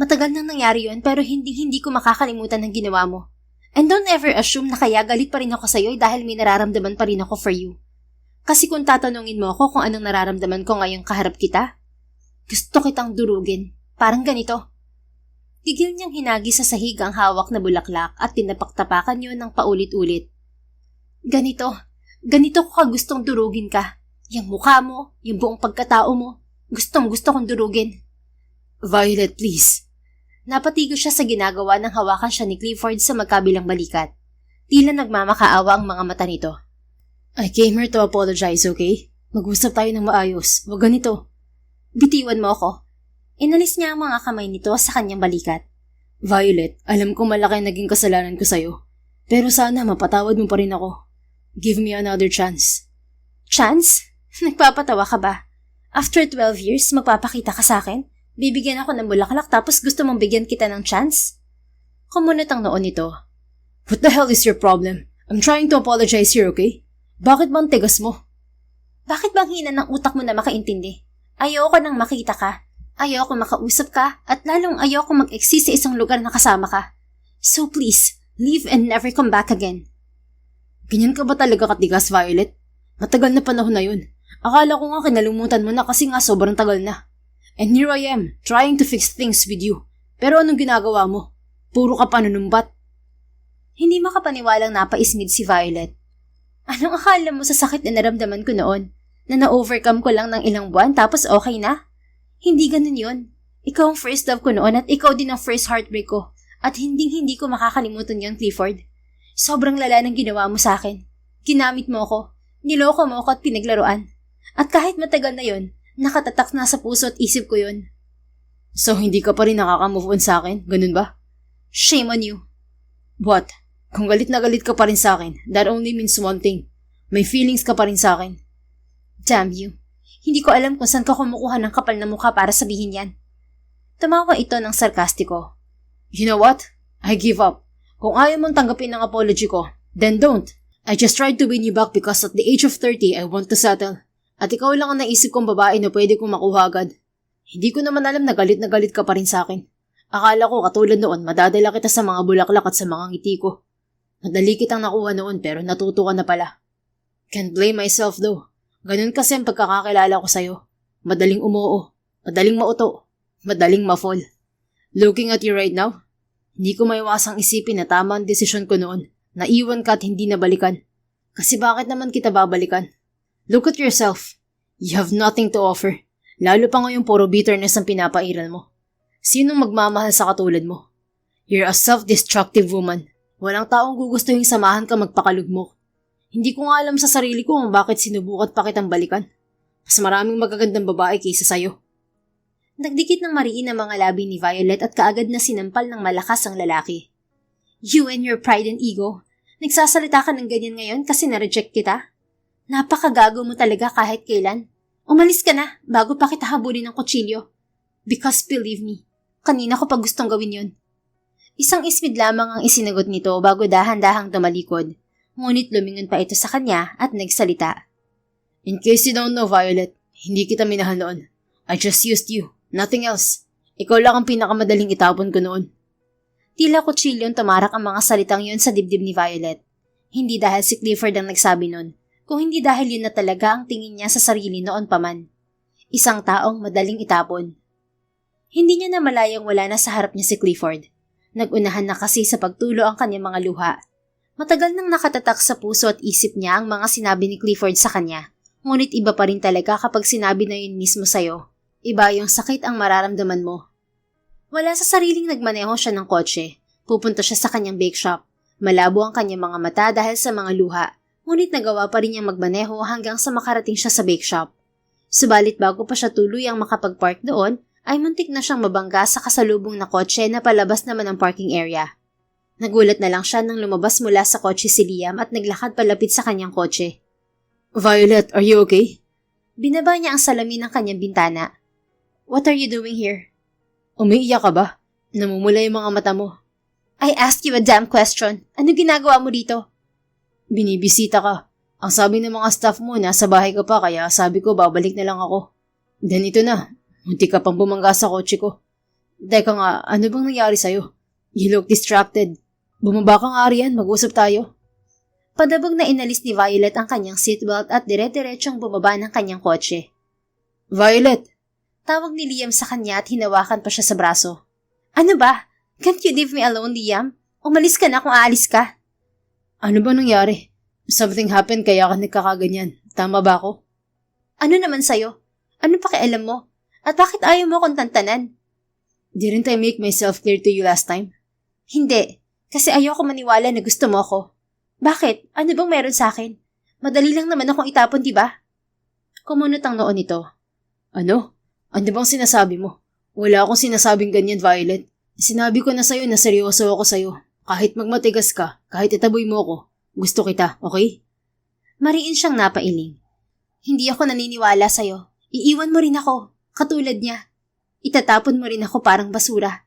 Matagal nang nangyari yun pero hindi ko makakalimutan ng ginawa mo. And don't ever assume na kaya galit pa rin ako sa'yo dahil may nararamdaman pa rin ako for you. Kasi kung tatanungin mo ako kung anong nararamdaman ko ngayong kaharap kita, gusto kitang durugin. Parang ganito. Gigil niyang hinagi sa sahig ang hawak na bulaklak at tinapaktapakan yun ng paulit-ulit. Ganito ko ka gustong durugin ka. Yung mukha mo, yung buong pagkatao mo, gusto kong durugin. Violet, please. Napatigo siya sa ginagawa ng hawakan siya ni Clifford sa magkabilang balikat. Tila nagmamakaawa ang mga mata nito. I came here to apologize, okay? Mag-usap tayo ng maayos. Huwag ganito. Bitiwan mo ako. Inalis niya ang mga kamay nito sa kanyang balikat. Violet, alam ko malaki ang naging kasalanan ko sa'yo. Pero sana mapatawad mo pa rin ako. Give me another chance. Chance? Nagpapatawa ka ba? After 12 years, magpapakita ka sa akin? Bibigyan ako ng bulaklak tapos gusto mong bigyan kita ng chance? Kumunot ang noon nito. What the hell is your problem? I'm trying to apologize here, okay? Bakit bang tigas mo? Bakit bang hina ng utak mo na makaintindi? Ayoko nang makita ka. Ayoko makausap ka at lalong ayoko mag-exist sa isang lugar na kasama ka. So please, leave and never come back again. Ganyan ka ba talaga katigas, Violet? Matagal na panahon na yun. Akala ko nga kinalimutan mo na kasi nga sobrang tagal na. And here I am, trying to fix things with you. Pero anong ginagawa mo? Puro ka panunumbat. Hindi makapaniwalang napaismid si Violet. Anong akala mo sa sakit na naramdaman ko noon? Na na-overcome ko lang ng ilang buwan tapos okay na? Hindi ganun yun. Ikaw ang first love ko noon at ikaw din ang first heartbreak ko. At hindi ko makakalimutan yun, Clifford. Sobrang lala ng ginawa mo sa akin. Ginamit mo ako. Niloko mo ako at pinaglaruan. At kahit matagal na yun, nakatatak na sa puso at isip ko yun. So hindi ka pa rin nakaka-move on sa akin? Ganun ba? Shame on you. What? Kung galit na galit ka pa rin sa akin, that only means one thing. May feelings ka pa rin sa akin. Damn you. Hindi ko alam kung saan ka kumukuha ng kapal na mukha para sabihin yan. Tumawa ito ng sarkastiko. You know what? I give up. Kung ayaw mong tanggapin ang apology ko, then don't. I just tried to win you back because at the age of 30, I want to settle. At ikaw lang ang naisip kong babae na pwede kong makuha agad. Hindi ko naman alam na galit ka pa rin sa akin. Akala ko katulad noon, madadala kita sa mga bulaklak at sa mga ngiti ko. Madali kitang nakuha noon pero natuto ka na pala. Can't blame myself though. Ganun kasi ang pagkakakilala ko sa'yo. Madaling umuo, madaling mauto, madaling ma-fall. Looking at you right now, hindi ko maiwasang isipin na tama ang desisyon ko noon. Naiwan ka at hindi na balikan. Kasi bakit naman kita babalikan? Look at yourself. You have nothing to offer. Lalo pa ngayon puro bitterness ang pinapairal mo. Sinong magmamahal sa katulad mo? You're a self-destructive woman. Walang taong gugustuhin samahan ka magpakalugmok. Hindi ko nga alam sa sarili ko kung bakit sinubukan pa kitang balikan. Mas maraming magagandang babae kaysa sa'yo. Nagdikit ng mariin ang mga labi ni Violet at kaagad na sinampal ng malakas ang lalaki. You and your pride and ego. Nagsasalita ka ng ganyan ngayon kasi na-reject kita? Napakagago mo talaga kahit kailan. Umalis ka na bago pa kita habulin ng kutsilyo. Because believe me, kanina ko pa gustong gawin yun. Isang ismid lamang ang isinagot nito bago dahan-dahang tumalikod. Ngunit lumingon pa ito sa kanya at nagsalita. In case you don't know, Violet, hindi kita minahal noon. I just used you. Nothing else. Ikaw lang ang pinakamadaling itapon ko noon. Tila kutsilyon tumarak ang mga salitang yun sa dibdib ni Violet. Hindi dahil si Clifford ang nagsabi nun, kung hindi dahil yun na talaga ang tingin niya sa sarili noon pa man. Isang taong madaling itapon. Hindi niya na malayang wala na sa harap niya si Clifford. Nagunahan na kasi sa pagtulo ang kanyang mga luha. Matagal nang nakatatak sa puso at isip niya ang mga sinabi ni Clifford sa kanya. Ngunit iba pa rin talaga kapag sinabi na yun mismo sa'yo. Iba yung sakit ang mararamdaman mo. Wala sa sariling nagmaneho siya ng kotse. Pupunta siya sa kanyang bake shop. Malabo ang kanyang mga mata dahil sa mga luha. Ngunit nagawa pa rin niyang magmaneho hanggang sa makarating siya sa bake shop. Subalit bago pa siya tuluyang makapag-park doon, ay muntik na siyang mabangga sa kasalubong na kotse na palabas naman ng parking area. Nagulat na lang siya nang lumabas mula sa kotse si Liam at naglakad palapit sa kanyang kotse. Violet, are you okay? Binaba niya ang salamin ng kanyang bintana. What are you doing here? Umiiyak ka ba? Namumula yung mga mata mo. I asked you a damn question. Ano ginagawa mo dito? Binibisita ka. Ang sabi ng mga staff mo, nasa bahay ka pa kaya sabi ko babalik na lang ako. Then ito na, munti ka pang bumangga sa kotse ko. Teka nga, ano bang nangyari sa'yo? You look distracted. Bumaba ka nga, Arian, mag-usap tayo. Padabog na inalis ni Violet ang kanyang seatbelt at dire-diretsyong bumaba ng kanyang kotse. Violet! Tawag ni Liam sa kanya at hinawakan pa siya sa braso. Ano ba? Can't you leave me alone, Liam? Umalis ka na kung aalis ka. Ano ba nangyari? Something happened kaya ka nagkakaganyan. Tama ba ako? Ano naman sa'yo? Ano pakialam mo? At bakit ayaw mo akong tantanan? Didn't I make myself clear to you last time? Hindi. Kasi ayoko maniwala na gusto mo ako. Bakit? Ano bang meron sa akin? Madali lang naman akong itapon, di ba? Kumunot ang noon nito. Ano? Ano bang sinasabi mo? Wala akong sinasabing ganyan, Violet. Sinabi ko na sa'yo na seryoso ako sa'yo. Kahit magmatigas ka, kahit itaboy mo ako, gusto kita, okay? Mariin siyang napailing. Hindi ako naniniwala sa'yo. Iiwan mo rin ako, katulad niya. Itatapon mo rin ako parang basura.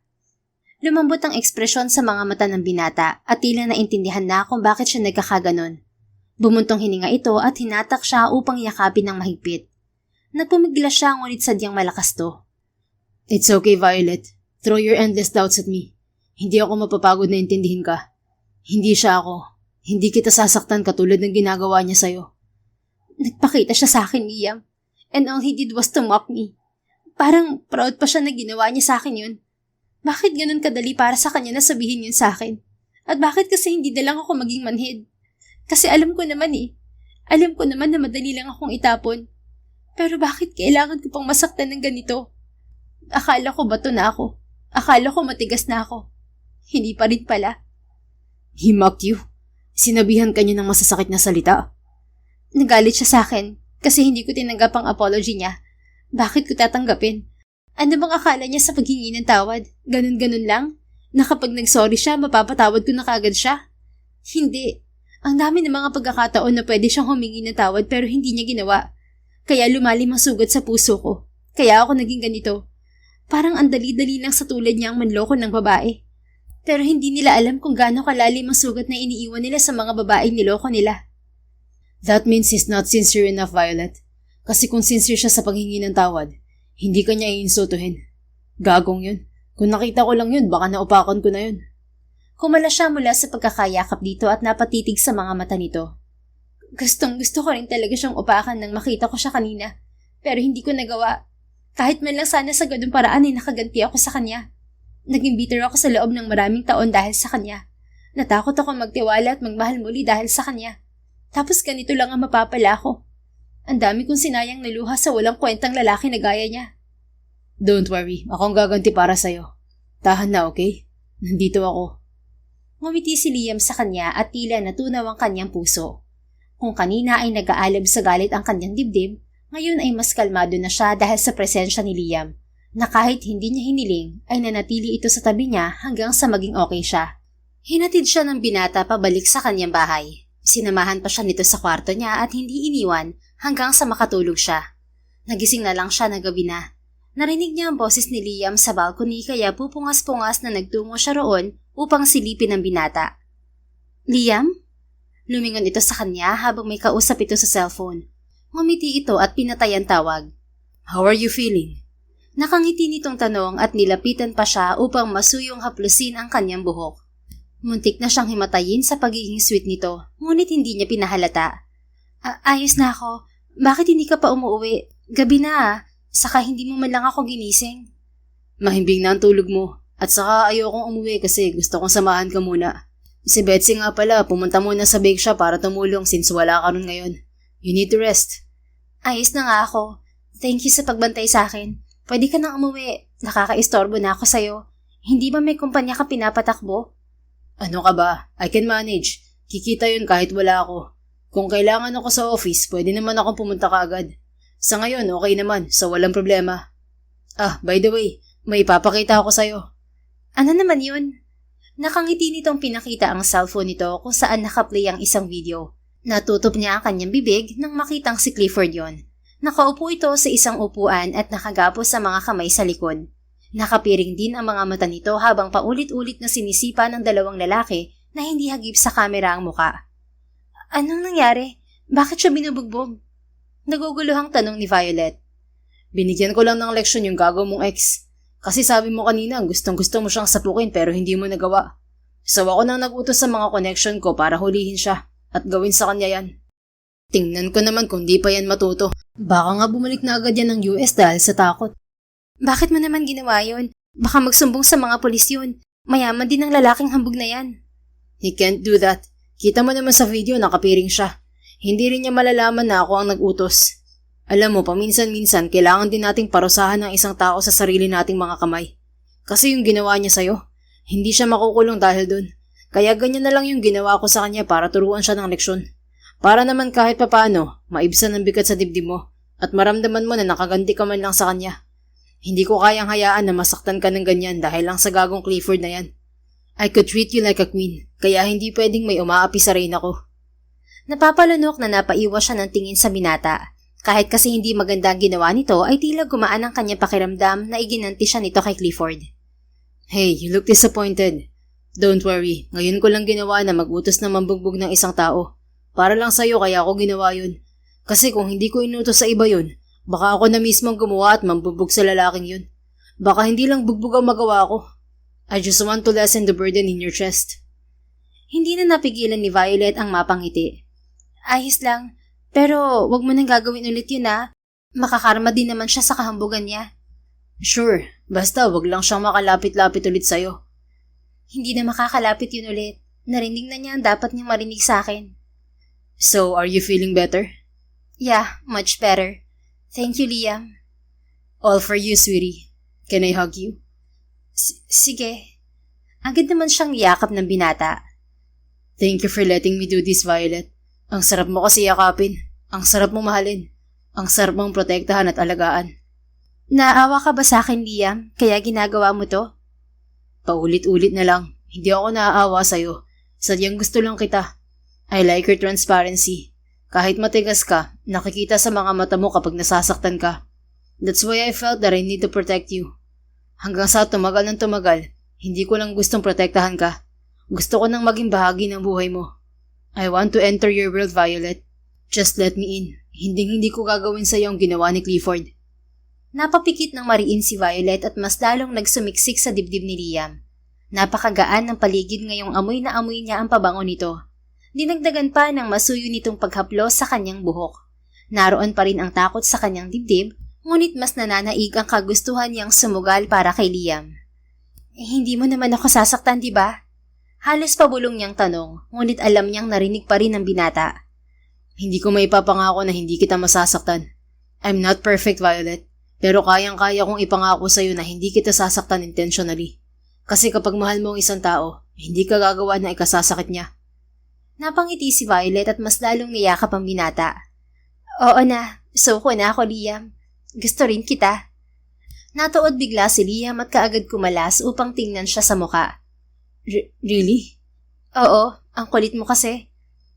Lumambot ang ekspresyon sa mga mata ng binata at tila naintindihan na kung bakit siya nagkakaganon. Bumuntong hininga ito at hinatak siya upang yakapin ng mahigpit. Nagpumigla siya ngunit sadyang malakas to. It's okay, Violet. Throw your endless doubts at me. Hindi ako mapapagod na intindihin ka. Hindi siya ako. Hindi kita sasaktan katulad ng ginagawa niya sa'yo. Nagpakita siya sa akin, Liam. And all he did was to mock me. Parang proud pa siya na ginawa niya sa akin yun. Bakit ganun kadali para sa kanya na sabihin yun sa akin? At bakit kasi hindi na lang ako maging manhid? Kasi alam ko naman Alam ko naman na madali lang akong itapon. Pero bakit kailangan ko pang masaktan ng ganito? Akala ko bato na ako. Akala ko matigas na ako. Hindi pa rin pala. He mocked you? Sinabihan ka niya ng masasakit na salita? Nagalit siya sa akin kasi hindi ko tinanggap ang apology niya. Bakit ko tatanggapin? Ano bang akala niya sa paghingi ng tawad? Ganun-ganun lang? Na kapag nag-sorry siya, mapapatawad ko na kagad siya? Hindi. Ang dami ng mga pagkakataon na pwede siyang humingi ng tawad pero hindi niya ginawa. Kaya lumalim ang sugat sa puso ko. Kaya ako naging ganito. Parang ang dali-dali lang sa tulad niya ang manloko ng babae. Pero hindi nila alam kung gaano kalalim ang sugat na iniiwan nila sa mga babaeng niloko nila. That means he's not sincere enough, Violet. Kasi kung sincere siya sa paghingi ng tawad, hindi ka niya iinsultuhin. Gagong yun. Kung nakita ko lang yun, baka naupakan ko na yun. Kumala siya mula sa pagkakayakap dito at napatitig sa mga mata nito. Gustong gusto ko rin talaga siyang upakan nang makita ko siya kanina. Pero hindi ko nagawa. Kahit man lang sana sa ganung paraan ay nakaganti ako sa kanya. Naging bitter ako sa loob ng maraming taon dahil sa kanya. Natakot ako magtiwala at magmahal muli dahil sa kanya. Tapos ganito lang ang mapapala ko. Ang dami kong sinayang na luha sa walang kwentang lalaki na gaya niya. Don't worry, akong gaganti para sa'yo. Tahan na, okay? Nandito ako. Ngumiti si Liam sa kanya at tila natunaw ang kanyang puso. Kung kanina ay nag-aalab sa galit ang kanyang dibdib, ngayon ay mas kalmado na siya dahil sa presensya ni Liam, na kahit hindi niya hiniling ay nanatili ito sa tabi niya hanggang sa maging okay siya. Hinatid siya ng binata pabalik sa kanyang bahay. Sinamahan pa siya nito sa kwarto niya at hindi iniwan hanggang sa makatulog siya. Nagising na lang siya na gabi na. Narinig niya ang boses ni Liam sa balcony kaya pupungas-pungas na nagtungo siya roon upang silipin ang binata. Liam? Lumingon ito sa kanya habang may kausap ito sa cellphone. Ngumiti ito at pinatay ang tawag. How are you feeling? Nakangiti nitong tanong at nilapitan pa siya upang masuyong haplusin ang kanyang buhok. Muntik na siyang himatayin sa pagiging sweet nito, ngunit hindi niya pinahalata. Ayos na ako. Bakit hindi ka pa umuwi? Gabi na Saka hindi mo man lang ako ginising. Mahimbing na ang tulog mo. At saka ayokong umuwi kasi gusto kong samahan ka muna. Si Betsy nga pala, pumunta muna sa bake shop para tumulong since wala ka ron ngayon. You need to rest. Ayos na nga ako. Thank you sa pagbantay sa akin. Pwede ka nang umuwi. Nakakaistorbo na ako sa'yo. Hindi ba may kumpanya ka pinapatakbo? Ano ka ba? I can manage. Kikita yun kahit wala ako. Kung kailangan ako sa office, pwede naman akong pumunta kaagad. Sa ngayon, okay naman, so walang problema. By the way, may ipapakita ako sa'yo. Ano naman yun? Nakangiti nitong pinakita ang cellphone nito kung saan nakaplay ang isang video. Natutop niya ang kanyang bibig nang makitang si Clifford yon. Nakaupo ito sa isang upuan at nakagapos sa mga kamay sa likod. Nakapiring din ang mga mata nito habang paulit-ulit na sinisipa ng dalawang lalaki na hindi hagip sa kamera ang muka. Anong nangyari? Bakit siya binubugbog? Naguguluhang tanong ni Violet. Binigyan ko lang ng leksyon yung gago mong ex. Kasi sabi mo kanina gustong-gusto mo siyang sapukin pero hindi mo nagawa. So ako nang nag-utos sa mga connection ko para hulihin siya at gawin sa kanya yan. Tingnan ko naman kung di pa yan matuto. Baka nga bumalik na agad yan ng US dahil sa takot. Bakit mo naman ginawa yun? Baka magsumbong sa mga pulis yun. Mayaman din ang lalaking hambog na yan. He can't do that. Kita mo naman sa video nakapiring siya. Hindi rin niya malalaman na ako ang nag-utos. Alam mo, paminsan-minsan kailangan din nating parusahan ng isang tao sa sarili nating mga kamay. Kasi yung ginawa niya sa'yo, hindi siya makukulong dahil dun. Kaya ganyan na lang yung ginawa ko sa kanya para turuan siya ng leksyon. Para naman kahit papano, maibsan ang bigat sa dibdib mo at maramdaman mo na nakaganti ka man lang sa kanya. Hindi ko kayang hayaan na masaktan ka ng ganyan dahil lang sa gagong Clifford na yan. I could treat you like a queen, kaya hindi pwedeng may umaapi sa reyna ko. Napapalunok na napaiwas siya ng tingin sa binata. Kahit kasi hindi maganda ang ginawa nito ay tila gumaan ang kanyang pakiramdam na iginanti siya nito kay Clifford. Hey, you look disappointed. Don't worry, ngayon ko lang ginawa na mag-utos na mambugbog ng isang tao. Para lang sa'yo kaya ako ginawa yun. Kasi kung hindi ko inutos sa iba yun, baka ako na mismong gumawa at mambugbog sa lalaking yun. Baka hindi lang bugbog ang magawa ko. I just want to lessen the burden in your chest. Hindi na napigilan ni Violet ang mapangiti. Ayos lang. Pero wag mo nang gagawin ulit yun Makakarma din naman siya sa kahambugan niya. Sure, basta wag lang siyang makalapit-lapit ulit sa'yo. Hindi na makakalapit yun ulit. Narinig na niya ang dapat niyang marinig sa akin. So, are you feeling better? Yeah, much better. Thank you, Liam. All for you, sweetie. Can I hug you? Sige. Agad naman siyang niyakap ng binata. Thank you for letting me do this, Violet. Ang sarap mo kasi yakapin. Ang sarap mong mahalin. Ang sarap mong protektahan at alagaan. Naawa ka ba sa akin, Liam? Kaya ginagawa mo to? Paulit-ulit na lang. Hindi ako naaawa sa'yo. Sadyang gusto lang kita. I like your transparency. Kahit matigas ka, nakikita sa mga mata mo kapag nasasaktan ka. That's why I felt that I need to protect you. Hanggang sa tumagal ng tumagal, hindi ko lang gustong protektahan ka. Gusto ko nang maging bahagi ng buhay mo. I want to enter your world, Violet. Just let me in. Hindi ko gagawin sa iyo ang ginawa ni Clifford. Napapikit ng mariin si Violet at mas lalong nagsumiksik sa dibdib ni Liam. Napakagaan ng paligid ngayong amoy na amoy niya ang pabango nito. Dinagdagan pa ng masuyo nitong paghaplos sa kanyang buhok. Naroon pa rin ang takot sa kanyang dibdib, ngunit mas nananaig ang kagustuhan niyang sumugal para kay Liam. Hindi mo naman ako sasaktan, di ba? Halos pabulong niyang tanong, ngunit alam niyang narinig pa rin ng binata. Hindi ko maipapangako na hindi kita masasaktan. I'm not perfect, Violet, pero kayang-kaya kong ipangako sa'yo na hindi kita sasaktan intentionally. Kasi kapag mahal mo ang isang tao, hindi ka gagawa na ikasasakit niya. Napangiti si Violet at mas lalong niyakap ang binata. Oo na, suko na ako, Liam. Gusto rin kita. Natuod bigla si Liam at kaagad kumalas upang tingnan siya sa muka. Really? Oo, ang kulit mo kasi.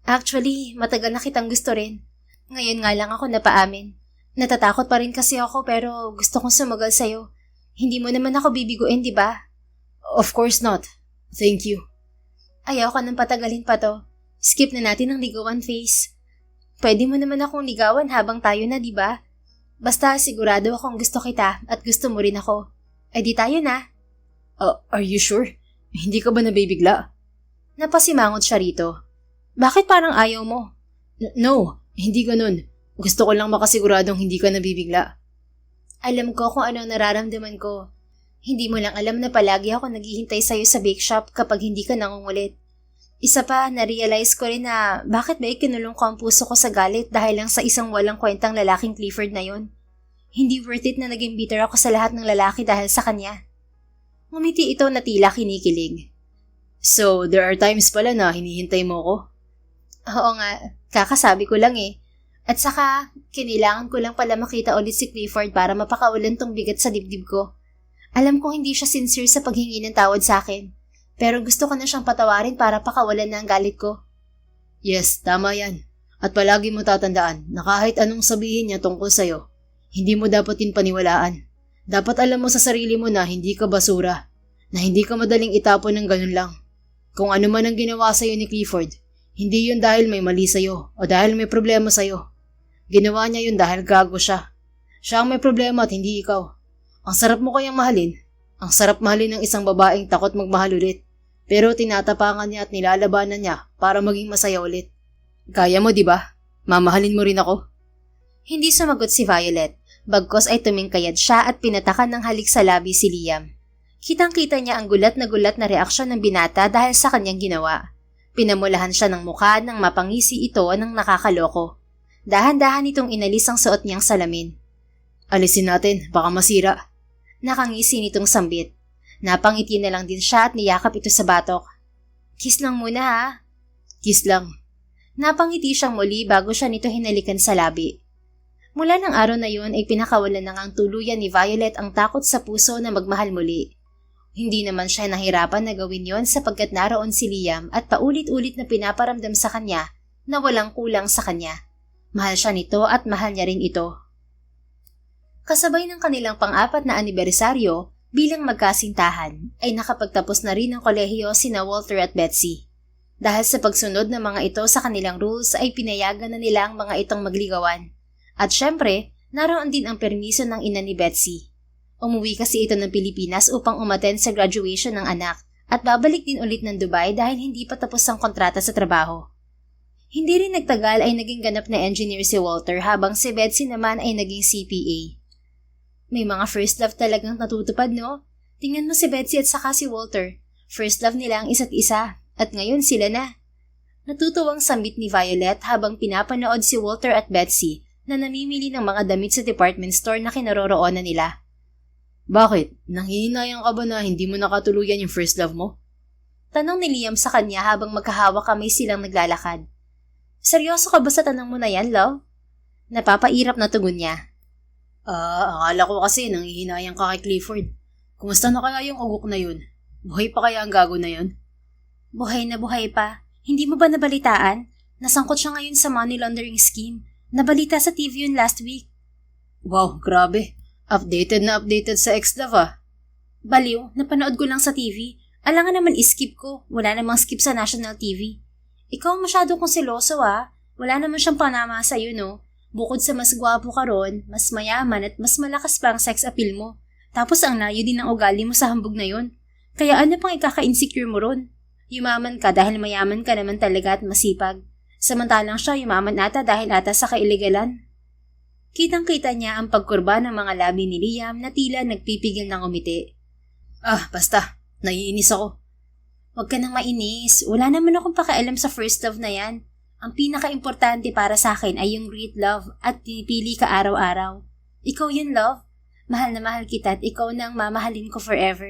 Actually, matagal na kitang gusto rin. Ngayon nga lang ako napaamin. Natatakot pa rin kasi ako pero gusto kong sumagal sa'yo. Hindi mo naman ako bibiguin, di ba? Of course not. Thank you. Ayaw ko nang patagalin pa to. Skip na natin ang ligawan phase. Pwede mo naman akong ligawan habang tayo na, di ba? Basta sigurado akong gusto kita at gusto mo rin ako. Eh di tayo na. Are you sure? Hindi ka ba nabibigla? Napasimangot siya rito. Bakit parang ayaw mo? No, hindi ganun. Gusto ko lang makasiguradong hindi ka nabibigla. Alam ko kung ano ang nararamdaman ko. Hindi mo lang alam na palagi ako naghihintay sa'yo sa bake shop kapag hindi ka nangungulit. Isa pa, na-realize ko rin na bakit ba ikinulong ko ang puso ko sa galit dahil lang sa isang walang kwentang lalaking Clifford na yon. Hindi worth it na naging bitter ako sa lahat ng lalaki dahil sa kanya. Ngumiti ito na tila kinikilig. So, there are times pala na hinihintay mo ko? Oo nga, kakasabi ko lang eh. At saka, kinailangan ko lang pala makita ulit si Clifford para mapakawalan tong bigat sa dibdib ko. Alam kong hindi siya sincere sa paghingi ng tawad sa akin, pero gusto ko na siyang patawarin para pakawalan na ang galit ko. Yes, tama yan. At palagi mo tatandaan na kahit anong sabihin niya tungkol sa'yo, hindi mo dapat din paniwalaan. Dapat alam mo sa sarili mo na hindi ka basura, na hindi ka madaling itapon ng ganun lang. Kung ano man ang ginawa sa'yo ni Clifford, hindi yun dahil may mali sa'yo o dahil may problema sa'yo. Ginawa niya yun dahil gago siya. Siya ang may problema at hindi ikaw. Ang sarap mo kayang mahalin, Ang sarap mahalin ng isang babaeng takot magmahal ulit. Pero tinatapangan niya at nilalabanan niya para maging masaya ulit. Kaya mo, di ba? Mamahalin mo rin ako. Hindi sumagot si Violet, bagkos ay tumingkayad siya at pinatakan ng halik sa labi si Liam. Kitang-kita niya ang gulat na reaksyon ng binata dahil sa kanyang ginawa. Pinamulahan siya ng mukha nang mapangisi ito ng nakakaloko. Dahan-dahan itong inalis ang suot niyang salamin. Alisin natin, baka masira. Nakangisi nitong sambit. Napangiti na lang din siya at niyakap ito sa batok. Kiss lang muna ha. Kiss lang. Napangiti siyang muli bago siya nito hinalikan sa labi. Mula ng araw na yun ay pinakawalan na ngang tuluyan ni Violet ang takot sa puso na magmahal muli. Hindi naman siya nahirapan na gawin yon sapagkat naroon si Liam at paulit-ulit na pinaparamdam sa kanya na walang kulang sa kanya. Mahal siya nito at mahal niya rin ito. Kasabay ng kanilang pang-4 na anibersaryo bilang magkasintahan ay nakapagtapos na rin ng kolehiyo sina Walter at Betsy. Dahil sa pagsunod ng mga ito sa kanilang rules ay pinayagan na nila ang mga itong magligawan. At syempre, naroon din ang permiso ng ina ni Betsy. Umuwi kasi ito ng Pilipinas upang umattend sa graduation ng anak at babalik din ulit ng Dubai dahil hindi pa tapos ang kontrata sa trabaho. Hindi rin nagtagal ay naging ganap na engineer si Walter habang si Betsy naman ay naging CPA. May mga first love talagang natutupad, no? Tingnan mo si Betsy at saka si Walter. First love nila ang isa't isa at ngayon sila na. Natutuwang sambit ni Violet habang pinapanood si Walter at Betsy na namimili ng mga damit sa department store na kinaroroonan nila. Bakit? Nanghihinayang ka ba na hindi mo nakatuluyan yung first love mo? Tanong ni Liam sa kanya habang magkahawak kamay silang naglalakad. Seryoso ka ba sa tanong mo na yan, love? Napapairap na tugon niya. Akala ko kasi nanghihinayang ka kay Clifford. Kumusta na kaya yung ugok na yun? Buhay pa kaya ang gago na yun? Buhay na buhay pa. Hindi mo ba nabalitaan? Nasangkot siya ngayon sa money laundering scheme. Nabalita sa TV yun last week. Wow, grabe. Updated na updated sa ex-love Baliw, napanood ko lang sa TV. Alangan naman iskip ko. Wala namang skip sa national TV. Ikaw masyado kong seloso Wala naman siyang panama sa'yo, no? Bukod sa mas gwapo ka ron, mas mayaman at mas malakas pa ang sex appeal mo. Tapos ang layo din ang ugali mo sa hambog na yun. Kaya ano pang ikaka-insecure mo ron? Yumaman ka dahil mayaman ka naman talaga at masipag. Samantalang siya yumaman ata dahil ata sa kailigalan. Kitang-kita niya ang pagkurba ng mga labi ni Liam na tila nagpipigil ng umiti. Basta. Naiinis ako. Huwag ka nang mainis. Wala naman akong pakialam sa first love na yan. Ang pinaka-importante para sa akin ay yung great love at pinipili ka araw-araw. Ikaw yun, love. Mahal na mahal kita at ikaw na ang mamahalin ko forever.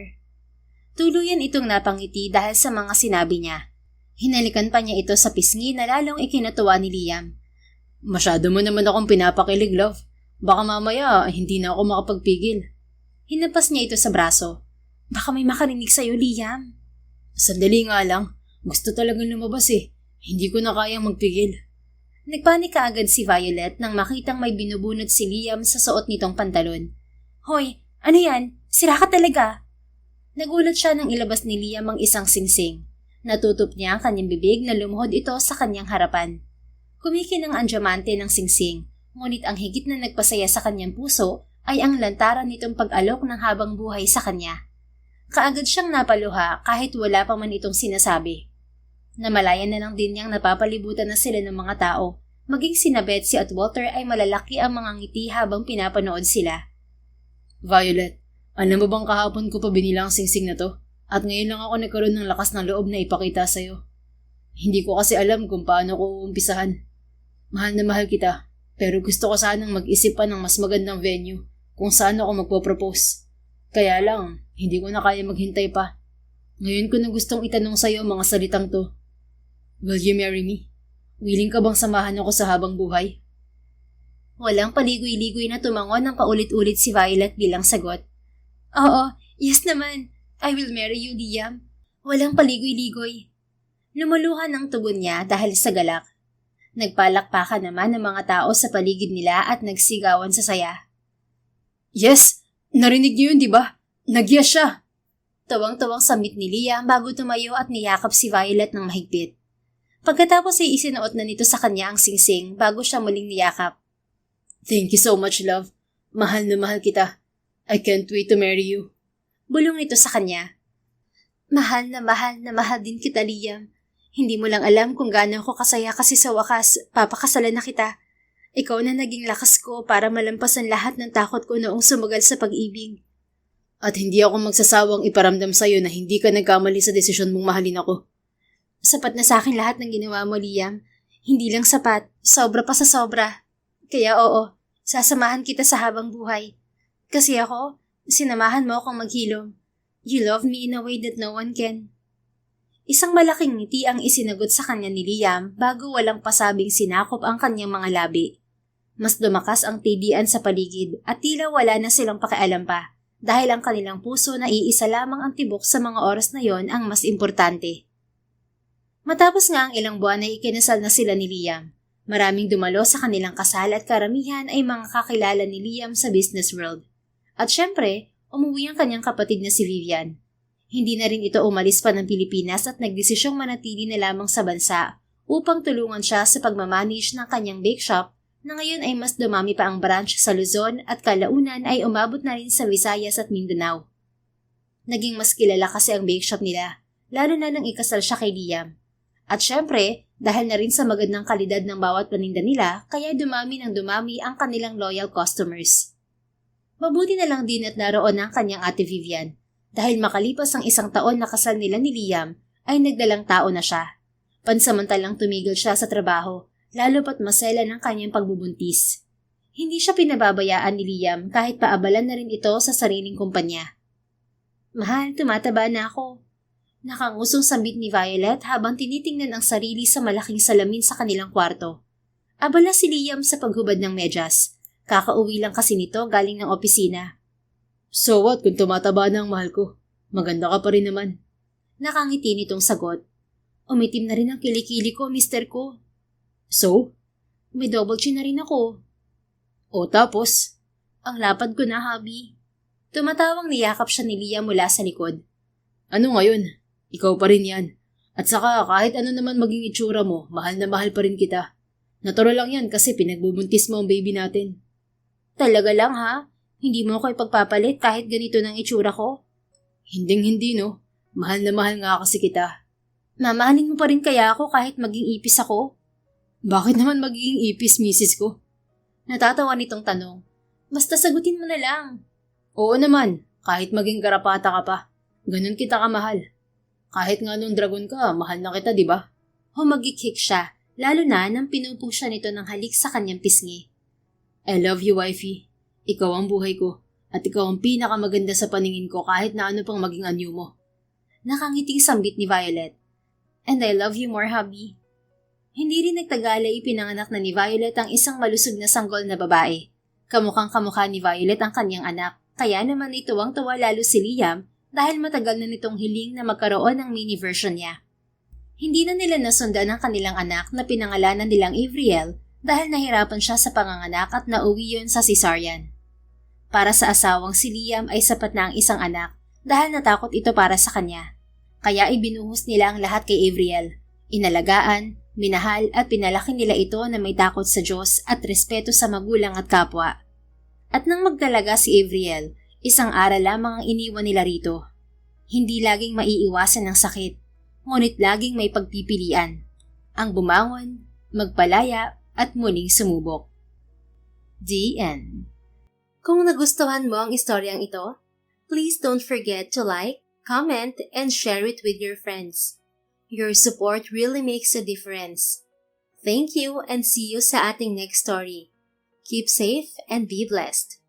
Tuluyan itong napangiti dahil sa mga sinabi niya. Hinalikan pa niya ito sa pisngi na lalong ikinatuwa ni Liam. Masyado mo naman akong pinapakilig, love. Baka mamaya hindi na ako makapagpigil. Hinapas niya ito sa braso. Baka may makarinig sa'yo, Liam. Sandali nga lang. Gusto talagang lumabas Hindi ko na kayang magpigil. Nagpanik kaagad si Violet nang makitang may binubunot si Liam sa suot nitong pantalon. Hoy, ano yan? Sira ka talaga. Nagulat siya nang ilabas ni Liam ang isang singsing. Natutop niya ang kanyang bibig na lumuhod ito sa kanyang harapan. Kumikinang ang diamante ng singsing, ngunit ang higit na nagpasaya sa kanyang puso ay ang lantaran nitong pag-alok ng habang buhay sa kanya. Kaagad siyang napaluha kahit wala pa man itong sinasabi. Namalayan na lang din niyang napapalibutan na sila ng mga tao, maging sina Betsy at Walter ay malalaki ang mga ngiti habang pinapanood sila. Violet, alam mo bang kahapon ko pa binilang ang singsing na to? At ngayon lang ako nagkaroon ng lakas ng loob na ipakita sa'yo. Hindi ko kasi alam kung paano ko umpisahan. Mahal na mahal kita, pero gusto ko sanang mag-isip pa ng mas magandang venue kung saan ako magpo-propose. Kaya lang, hindi ko na kaya maghintay pa. Ngayon ko na gustong itanong sa'yo mga salitang to. Will you marry me? Willing ka bang samahan ako sa habang buhay? Walang paligoy-ligoy na tumangon ng paulit-ulit si Violet bilang sagot. Oo, yes naman. I will marry you, Liam. Walang paligoy-ligoy. Lumuluhan ang tugon niya dahil sa galak. Nagpalakpakan naman ng mga tao sa paligid nila at nagsigawan sa saya. Yes! Narinig niyo yun, di ba? Nag-yes siya! Tawang-tawang samit ni Liam bago tumayo at niyakap si Violet ng mahigpit. Pagkatapos ay isinuot na nito sa kanya ang singsing bago siya muling niyakap. Thank you so much, love. Mahal na mahal kita. I can't wait to marry you. Bulong nito sa kanya. Mahal na mahal din kita, Liam. Hindi mo lang alam kung gaano ako kasaya kasi sa wakas, papakasalan na kita. Ikaw na naging lakas ko para malampasan lahat ng takot ko noong sumagal sa pag-ibig. At hindi ako magsasawang iparamdam sa'yo na hindi ka nagkamali sa desisyon mong mahalin ako. Sapat na sa akin lahat ng ginawa mo, Liam. Hindi lang sapat, sobra pa sa sobra. Kaya oo, sasamahan kita sa habang buhay. Kasi ako, sinamahan mo akong maghilom. You love me in a way that no one can. Isang malaking ngiti ang isinagot sa kanya ni Liam bago walang pasabing sinakop ang kanyang mga labi. Mas dumakas ang tidian sa paligid at tila wala na silang pakialam pa dahil ang kanilang puso na iisa lamang ang tibok sa mga oras na yon ang mas importante. Matapos nga ang ilang buwan ay ikinasal na sila ni Liam. Maraming dumalo sa kanilang kasal at karamihan ay mga kakilala ni Liam sa business world. At syempre, umuwi ang kanyang kapatid na si Vivian. Hindi na rin ito umalis pa ng Pilipinas at nagdesisyong manatili na lamang sa bansa upang tulungan siya sa pagmamanage ng kanyang bake shop na ngayon ay mas dumami pa ang branch sa Luzon at kalaunan ay umabot na rin sa Visayas at Mindanao. Naging mas kilala kasi ang bake shop nila, lalo na nang ikasal siya kay Liam. At syempre, dahil na rin sa magandang kalidad ng bawat paninda nila, kaya dumami ng dumami ang kanilang loyal customers. Mabuti na lang din at naroon ang kanyang ate Vivian. Dahil makalipas ang 1 taon na kasal nila ni Liam, ay nagdalang tao na siya. Pansamantalang tumigil siya sa trabaho, lalo pat masela ng kanyang pagbubuntis. Hindi siya pinababayaan ni Liam kahit paabalan na rin ito sa sariling kumpanya. Mahal, tumataba na ako. Nakangusong sambit ni Violet habang tinitingnan ang sarili sa malaking salamin sa kanilang kwarto. Abala si Liam sa paghubad ng medyas. Kakauwi lang kasi nito galing ng opisina. So what kung tumataba na ang mahal ko? Maganda ka pa rin naman. Nakangiti nitong sagot. Umitim na rin ang kilikili ko, mister ko. So? May double chin na rin ako. O tapos? Ang lapad ko na, hubby. Tumatawang niyakap siya ni Liam mula sa likod. Ano ngayon? Ikaw pa rin yan. At saka kahit ano naman maging itsura mo, mahal na mahal pa rin kita. Natural lang yan kasi pinagbubuntis mo ang baby natin. Talaga lang ha? Hindi mo ako ipagpapalit kahit ganito ng itsura ko? Hinding-hindi no. Mahal na mahal nga kasi kita. Mamahalin mo pa rin kaya ako kahit maging ipis ako? Bakit naman magiging ipis, misis ko? Natatawa nitong tanong. Basta sagutin mo na lang. Oo naman, kahit maging garapata ka pa. Ganun kita kamahal. Kahit nga nung dragon ka, mahal na kita, di ba? Humagik-hik siya, lalo na nang pinupo siya nito ng halik sa kanyang pisngi. I love you, wifey. Ikaw ang buhay ko, at ikaw ang pinakamaganda sa paningin ko kahit na ano pang maging anyo mo. Nakangiting sambit ni Violet. And I love you more, hubby. Hindi rin nagtagalay ipinanganak na ni Violet ang isang malusog na sanggol na babae. Kamukhang kamukha ni Violet ang kanyang anak, kaya naman ituwang-tuwa lalo si Liam dahil matagal na nitong hiling na magkaroon ng mini version niya. Hindi na nila nasundan ang kanilang anak na pinangalanan nilang Avriel dahil nahirapan siya sa panganganak at nauwi yun sa cesarean. Para sa asawang si Liam ay sapat na ang isang anak dahil natakot ito para sa kanya. Kaya ibinuhos nila ang lahat kay Avriel. Inalagaan, minahal at pinalaki nila ito na may takot sa Diyos at respeto sa magulang at kapwa. At nang magdalaga si Avriel, isang aral lamang ang iniwan nila rito. Hindi laging maiiwasan ng sakit, ngunit laging may pagpipilian. Ang bumangon, magpalaya at muling sumubok. The end. Kung nagustuhan mo ang istoryang ito, please don't forget to like, comment, and share it with your friends. Your support really makes a difference. Thank you and see you sa ating next story. Keep safe and be blessed.